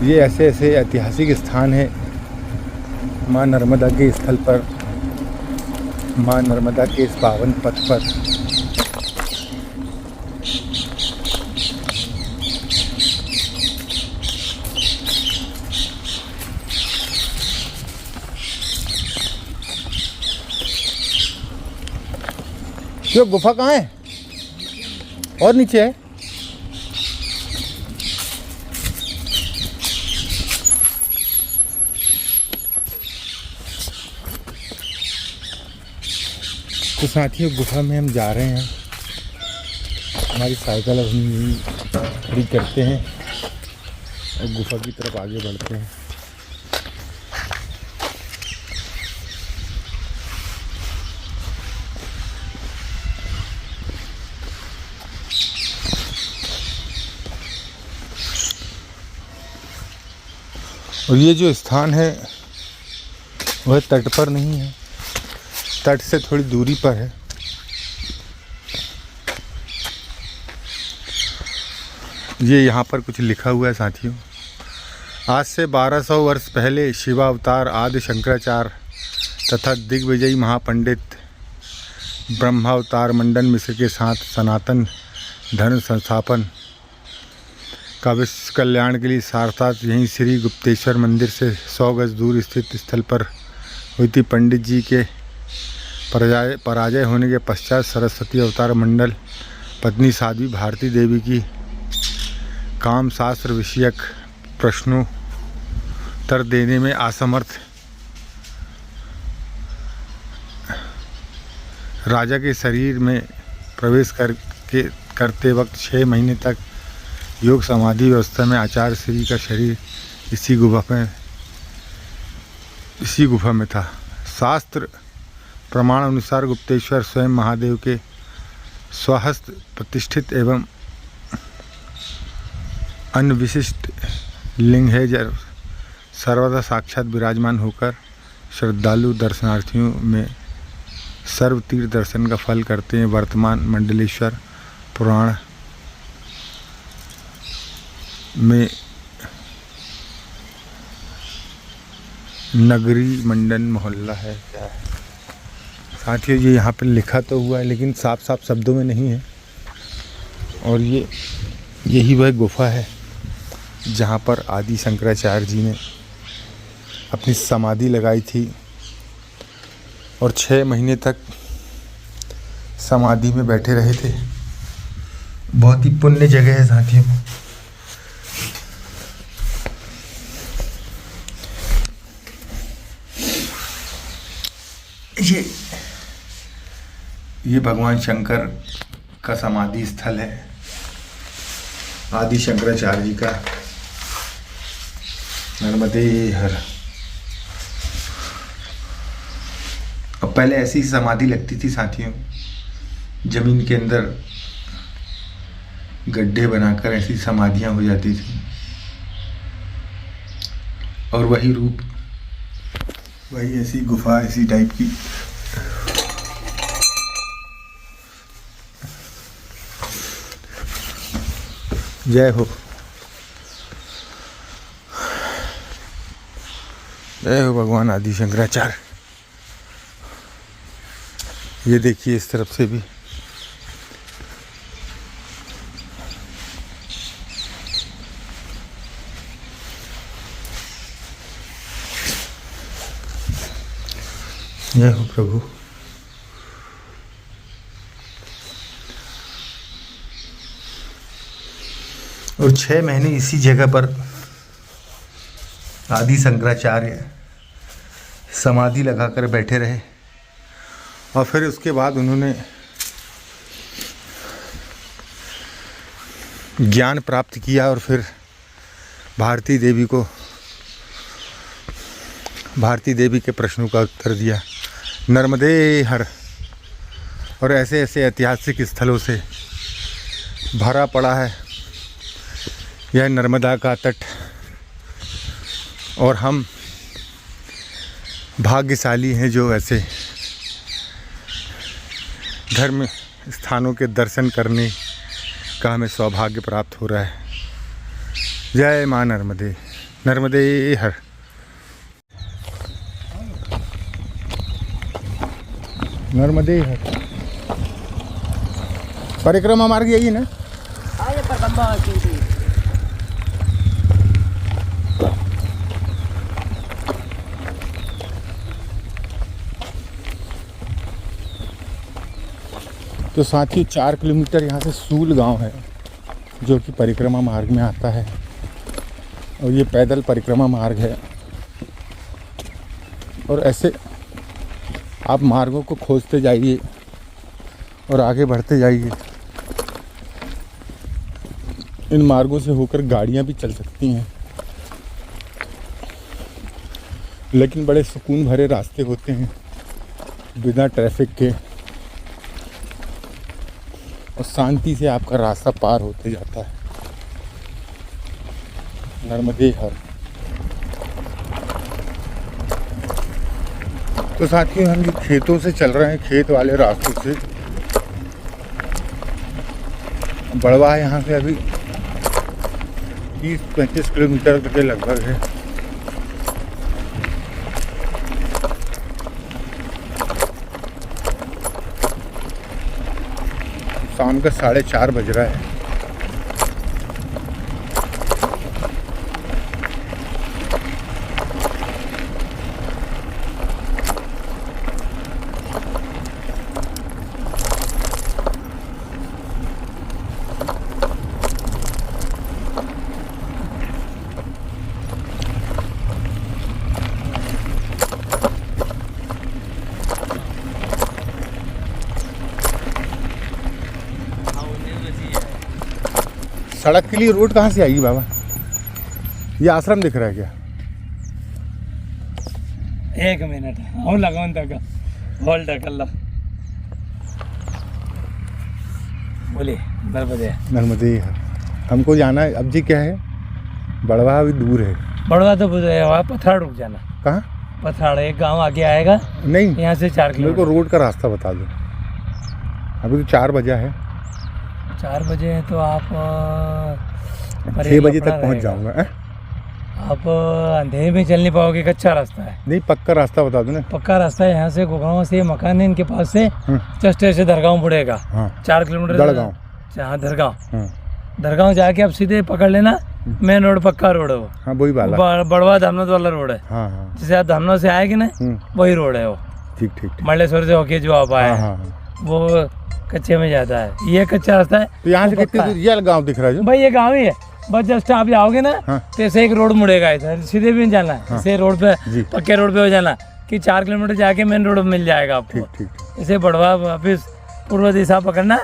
Speaker 1: ये ऐसे ऐसे ऐतिहासिक स्थान है माँ नर्मदा के स्थल पर, माँ नर्मदा के इस पावन पथ पर ये गुफा कहाँ है और नीचे है? तो साथियों गुफा में हम जा रहे हैं, हमारी साइकिल अब हम खड़ी करते हैं और गुफा की तरफ आगे बढ़ते हैं। और ये जो स्थान है वह तट पर नहीं है, तट से थोड़ी दूरी पर है। ये यहाँ पर कुछ लिखा हुआ है साथियों। आज से 1200 वर्ष पहले शिवावतार आदि शंकराचार्य तथा दिग्विजयी महापंडित ब्रह्मावतार मंडन मिश्र के साथ सनातन धर्म संस्थापन का विश्व कल्याण के लिए सार्थात यहीं श्री गुप्तेश्वर मंदिर से 100 गज दूर स्थित स्थल पर हुई थी। पंडित जी के पराजय होने के पश्चात सरस्वती अवतार मंडल पत्नी साध्वी भारती देवी की काम शास्त्र विषयक प्रश्नोत्तर देने में असमर्थ राजा के शरीर में प्रवेश करते वक्त 6 महीने तक योग समाधि व्यवस्था में आचार्य श्री का शरीर इसी गुफा में था। शास्त्र प्रमाण अनुसार गुप्तेश्वर स्वयं महादेव के स्वहस्त प्रतिष्ठित एवं अनविशिष्ट लिंग है, जब सर्वदा साक्षात विराजमान होकर श्रद्धालु दर्शनार्थियों में सर्व तीर्थ दर्शन का फल करते हैं। वर्तमान मंडलेश्वर पुराण में नगरी मंडन मोहल्ला है। क्या है साथियों, ये यहाँ पे लिखा तो हुआ है लेकिन साफ साफ शब्दों में नहीं है। और यही वह गुफा है जहाँ पर आदि शंकराचार्य जी ने अपनी समाधि लगाई थी और 6 महीने तक समाधि में बैठे रहे थे। बहुत ही पुण्य जगह है साथियों। ये भगवान शंकर का समाधि स्थल है, आदि शंकराचार्य जी का, नर्मदे हर। अब पहले ऐसी ही समाधि लगती थी साथियों, जमीन के अंदर गड्ढे बनाकर ऐसी समाधियां हो जाती थी और वही रूप, वही ऐसी गुफा इसी टाइप की। जय हो, जय हो भगवान आदि शंकराचार्य। ये देखिए इस तरफ से भी जय हो प्रभु। और 6 महीने इसी जगह पर आदि शंकराचार्य समाधि लगाकर बैठे रहे और फिर उसके बाद उन्होंने ज्ञान प्राप्त किया और फिर भारती देवी के प्रश्नों का उत्तर दिया। नर्मदे हर। और ऐसे ऐसे ऐतिहासिक स्थलों से भरा पड़ा है यह नर्मदा का तट। और हम भाग्यशाली हैं जो ऐसे धर्म स्थानों के दर्शन करने का हमें सौभाग्य प्राप्त हो रहा है। जय माँ नर्मदे, नर्मदे हर। नर्मदे हर। परिक्रमा मार्ग यही ना? तो साथ ही 4 किलोमीटर यहाँ से सूल गांव है जो कि परिक्रमा मार्ग में आता है और ये पैदल परिक्रमा मार्ग है। और ऐसे आप मार्गों को खोजते जाइए और आगे बढ़ते जाइए। इन मार्गों से होकर गाड़ियाँ भी चल सकती हैं, लेकिन बड़े सुकून भरे रास्ते होते हैं बिना ट्रैफिक के और शांति से आपका रास्ता पार होते जाता है। नर्मदे हर। तो साथियों हम खेतों से चल रहे हैं, खेत वाले रास्तों से। बड़वा यहाँ से अभी 30-35 किलोमीटर के लगभग है। शाम का 4:30 बज रहा है। सड़क के लिए रोड कहाँ से आई बाबा? ये आश्रम दिख रहा है क्या?
Speaker 3: एक मिनट हम लगाऊं तक होल्ड कर लो। बोलिए
Speaker 1: नर्मदे हमको जाना है। अब जी क्या है, बड़वा अभी दूर है।
Speaker 3: बड़वा तो वहाँ पथराड़ रुक जाना।
Speaker 1: कहाँ?
Speaker 3: पथराड़ एक गांव आगे आएगा,
Speaker 1: नहीं
Speaker 3: यहाँ से 4
Speaker 1: मेरे को
Speaker 3: किलोमीटर।
Speaker 1: रोड का रास्ता बता दो। अभी तो 4 बजा है,
Speaker 3: 4 बजे है तो आप
Speaker 1: 6 बजे तक पहुँच जाऊँगा।
Speaker 3: आप अंधेरे में चल नहीं पाओगे, कच्चा रास्ता है।
Speaker 1: नहीं पक्का रास्ता बता दो ना।
Speaker 3: पक्का रास्ता है, यहाँ से गुगांव से मकान है इनके पास से, जस्ट ऐसे दरगांव मुड़ेगा।
Speaker 1: हाँ
Speaker 3: 4 किलोमीटर
Speaker 1: दड़गांव।
Speaker 3: हाँ दरगांव।
Speaker 1: हाँ
Speaker 3: दरगांव जाके आप सीधे पकड़ लेना, मेन रोड पक्का रोड है वो।
Speaker 1: हाँ वही वाला
Speaker 3: बड़वा धामनोद वाला रोड है।
Speaker 1: हाँ हाँ
Speaker 3: जैसे आप धामनोद से आएगी ना, वही रोड है वो।
Speaker 1: ठीक ठीक ठीक।
Speaker 3: मल्लेश्वर से होके जो आप आए
Speaker 1: हाँ
Speaker 3: हैं,
Speaker 1: हाँ हाँ।
Speaker 3: वो कच्चे में जाता है। ये कच्चा रास्ता है।
Speaker 1: तो यहाँ से
Speaker 3: वो
Speaker 1: कितनी
Speaker 3: पक्का
Speaker 1: दूर ये गाँव दिख रहा है जो?
Speaker 3: भाई ये गाँव ही है, बस जस्ट आप जाओगे ना
Speaker 1: हाँ।
Speaker 3: तो ऐसे एक रोड मुड़ेगा इधर, सीधे भी नहीं जाना है। ऐसे रोड पे
Speaker 1: जी।
Speaker 3: पक्के रोड पे हो जाना कि 4 किलोमीटर जाके मेन रोड मिल जाएगा आपको।
Speaker 1: ठीक ठीक ठीक।
Speaker 3: इसे बड़वा वापिस पूर्व दिशा पकड़ना।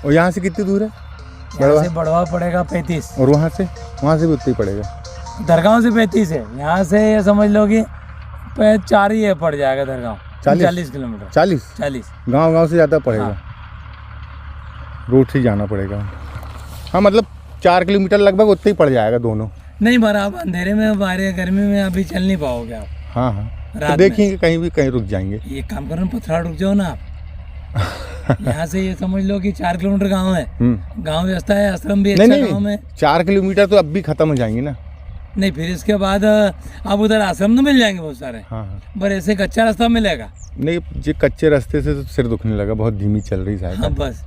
Speaker 1: और यहाँ से कितनी दूर है
Speaker 3: यहाँ से बड़वा पड़ेगा 35,
Speaker 1: और वहाँ से भी उतना ही पड़ेगा।
Speaker 3: दरगांव से 35 है। यहाँ से ये समझ लो कि 4 ही है पड़ जाएगा दरगांव। 40 किलोमीटर। 40
Speaker 1: गांव से ज़्यादा पड़ेगा।
Speaker 3: हाँ।
Speaker 1: रोड से जाना पड़ेगा। हाँ मतलब 4 किलोमीटर लगभग उतना ही पड़ जाएगा दोनों।
Speaker 3: नहीं पर आप अंधेरे में बाहर गर्मी में अभी चल नहीं पाओगे आप।
Speaker 1: हाँ हाँ
Speaker 3: रात
Speaker 1: तो देखेंगे कहीं रुक जाएंगे।
Speaker 3: ये काम करो ना, पथराड़ रुक जाओ ना आप। यहाँ से ये समझ लो कि 4 किलोमीटर गांव है। गांव व्यवस्था है, आश्रम भी अच्छा गांव में।
Speaker 1: 4 किलोमीटर तो अब भी खत्म हो जाएंगे ना।
Speaker 3: नहीं फिर इसके बाद आप उधर आश्रम तो मिल जाएंगे बहुत सारे।
Speaker 1: हाँ हाँ
Speaker 3: पर ऐसे कच्चा रास्ता मिलेगा।
Speaker 1: नहीं ये कच्चे रास्ते से तो सिर दुखने लगा, बहुत धीमी चल रही
Speaker 3: हाँ
Speaker 1: साइकिल।
Speaker 3: बस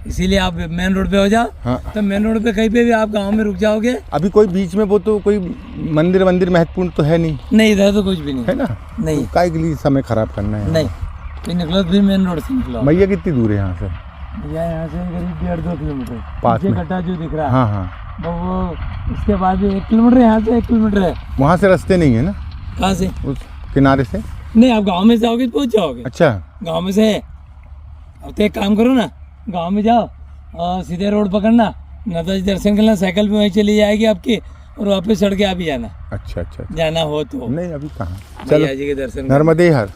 Speaker 3: इसीलिए आप मेन रोड पे हो जाओ।
Speaker 1: हाँ।
Speaker 3: तो मेन रोड पे कहीं पे भी आप गांव में रुक जाओगे।
Speaker 1: अभी कोई बीच में वो तो कोई मंदिर महत्वपूर्ण तो है नहीं।
Speaker 3: नहीं इधर तो कुछ भी नहीं
Speaker 1: है ना।
Speaker 3: नहीं
Speaker 1: तो काय के लिए समय खराब करना है?
Speaker 3: नहीं फिर निकलो फिर मेन रोड से निकलो।
Speaker 1: मैया कितनी दूर है यहाँ से?
Speaker 3: भैया यहाँ से करीब 1.5-2 किलोमीटर
Speaker 1: पास
Speaker 3: पीछे
Speaker 1: में।
Speaker 3: कटा जो दिख रहा है।
Speaker 1: हाँ हाँ
Speaker 3: वो इसके बाद भी 1 किलोमीटर, यहाँ से 1 किलोमीटर है।
Speaker 1: वहाँ से रास्ते नहीं है ना
Speaker 3: कहाँ से?
Speaker 1: उस किनारे से?
Speaker 3: नहीं आप गांव में जाओगे तो पहुँच जाओगे।
Speaker 1: अच्छा
Speaker 3: गांव में से है। अब तो एक काम करो ना, गांव में जाओ और सीधे रोड पकड़ना, माता जी दर्शन करना, साइकिल भी वहीं चली जाएगी आपकी, और वापस चढ़ के आप ही जाना।
Speaker 1: अच्छा अच्छा।
Speaker 3: जाना हो तो
Speaker 1: नहीं अभी कहाँ, चलो
Speaker 3: मैया जी के दर्शन
Speaker 1: नर्मदे हर।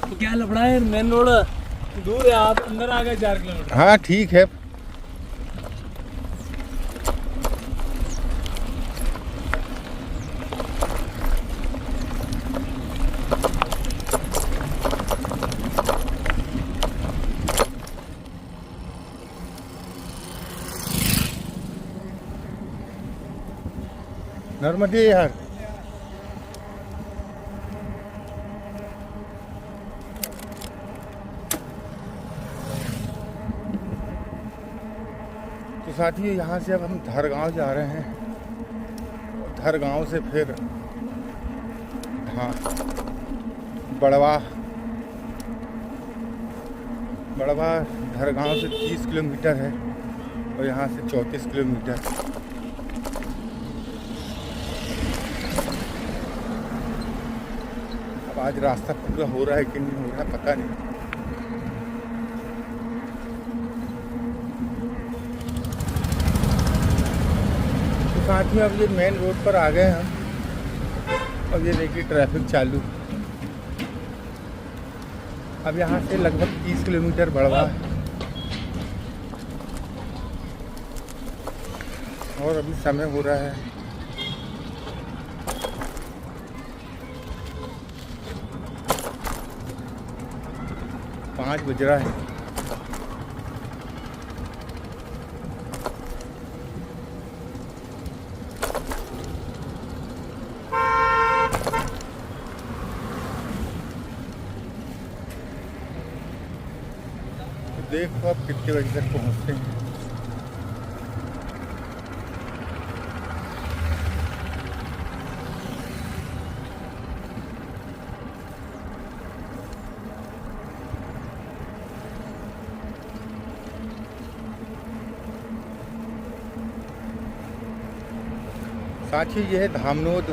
Speaker 3: तो क्या लफड़ा है, मेन रोड दूर है, आप अंदर आ गए 4 किलोमीटर।
Speaker 1: हाँ ठीक है। नर्मदे हर। तो साथियों यहाँ से अब हम धरगांव जा रहे हैं। धरगांव से फिर हाँ बड़वा धरगांव से 30 किलोमीटर है और यहाँ से 34 किलोमीटर। अब आज रास्ता पूरा हो रहा है कि नहीं हो रहा है पता नहीं। साथियों अब ये मेन रोड पर आ गए हम। अब ये देखिए ट्रैफिक चालू। अब यहाँ से लगभग 30 किलोमीटर बड़वा है और अभी समय हो रहा है 5 बज रहा है। देखो अब कितने बजे तक पहुँचते हैं। साथियों ये है धामनोद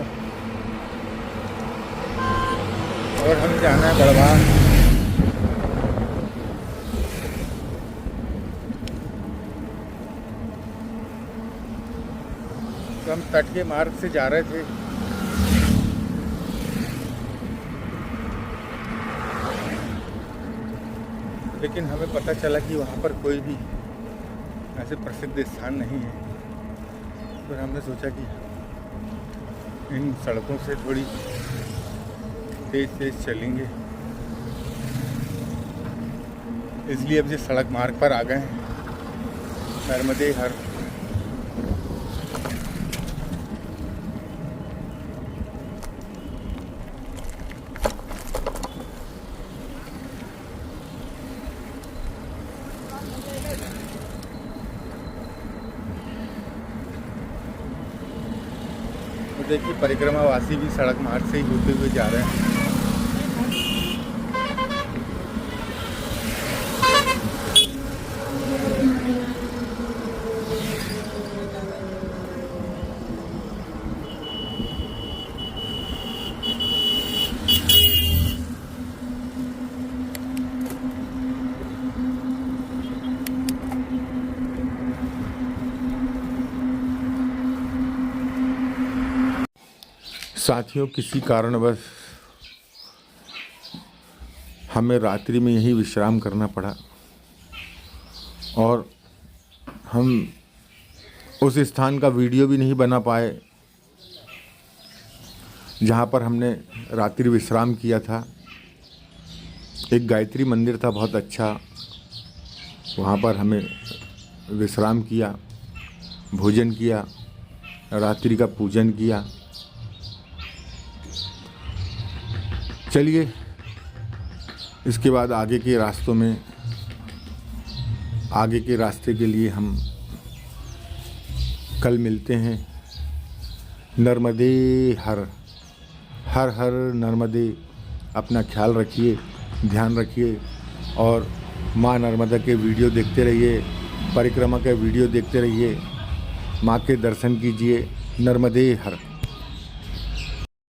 Speaker 1: और हम जाना है बड़वा। तो हम तट के मार्ग से जा रहे थे। लेकिन हमें पता चला कि वहाँ पर कोई भी ऐसे प्रसिद्ध स्थान नहीं है। फिर हमने सोचा कि इन सड़कों से थोड़ी तेज चलेंगे, इसलिए अब ये सड़क मार्ग पर आ गए हैं, नर्मदे हर। तो देखिए परिक्रमावासी भी सड़क मार्ग से ही होते हुए जा रहे हैं। साथियों, किसी कारणवश हमें रात्रि में यहीं विश्राम करना पड़ा और हम उस स्थान का वीडियो भी नहीं बना पाए जहाँ पर हमने रात्रि विश्राम किया था। एक गायत्री मंदिर था बहुत अच्छा, वहाँ पर हमें विश्राम किया, भोजन किया, रात्रि का पूजन किया। चलिए इसके बाद आगे के रास्तों में, आगे के रास्ते के लिए हम कल मिलते हैं। नर्मदे हर हर हर नर्मदे। अपना ख्याल रखिए, ध्यान रखिए और माँ नर्मदा के वीडियो देखते रहिए, परिक्रमा के वीडियो देखते रहिए, माँ के दर्शन कीजिए। नर्मदे हर।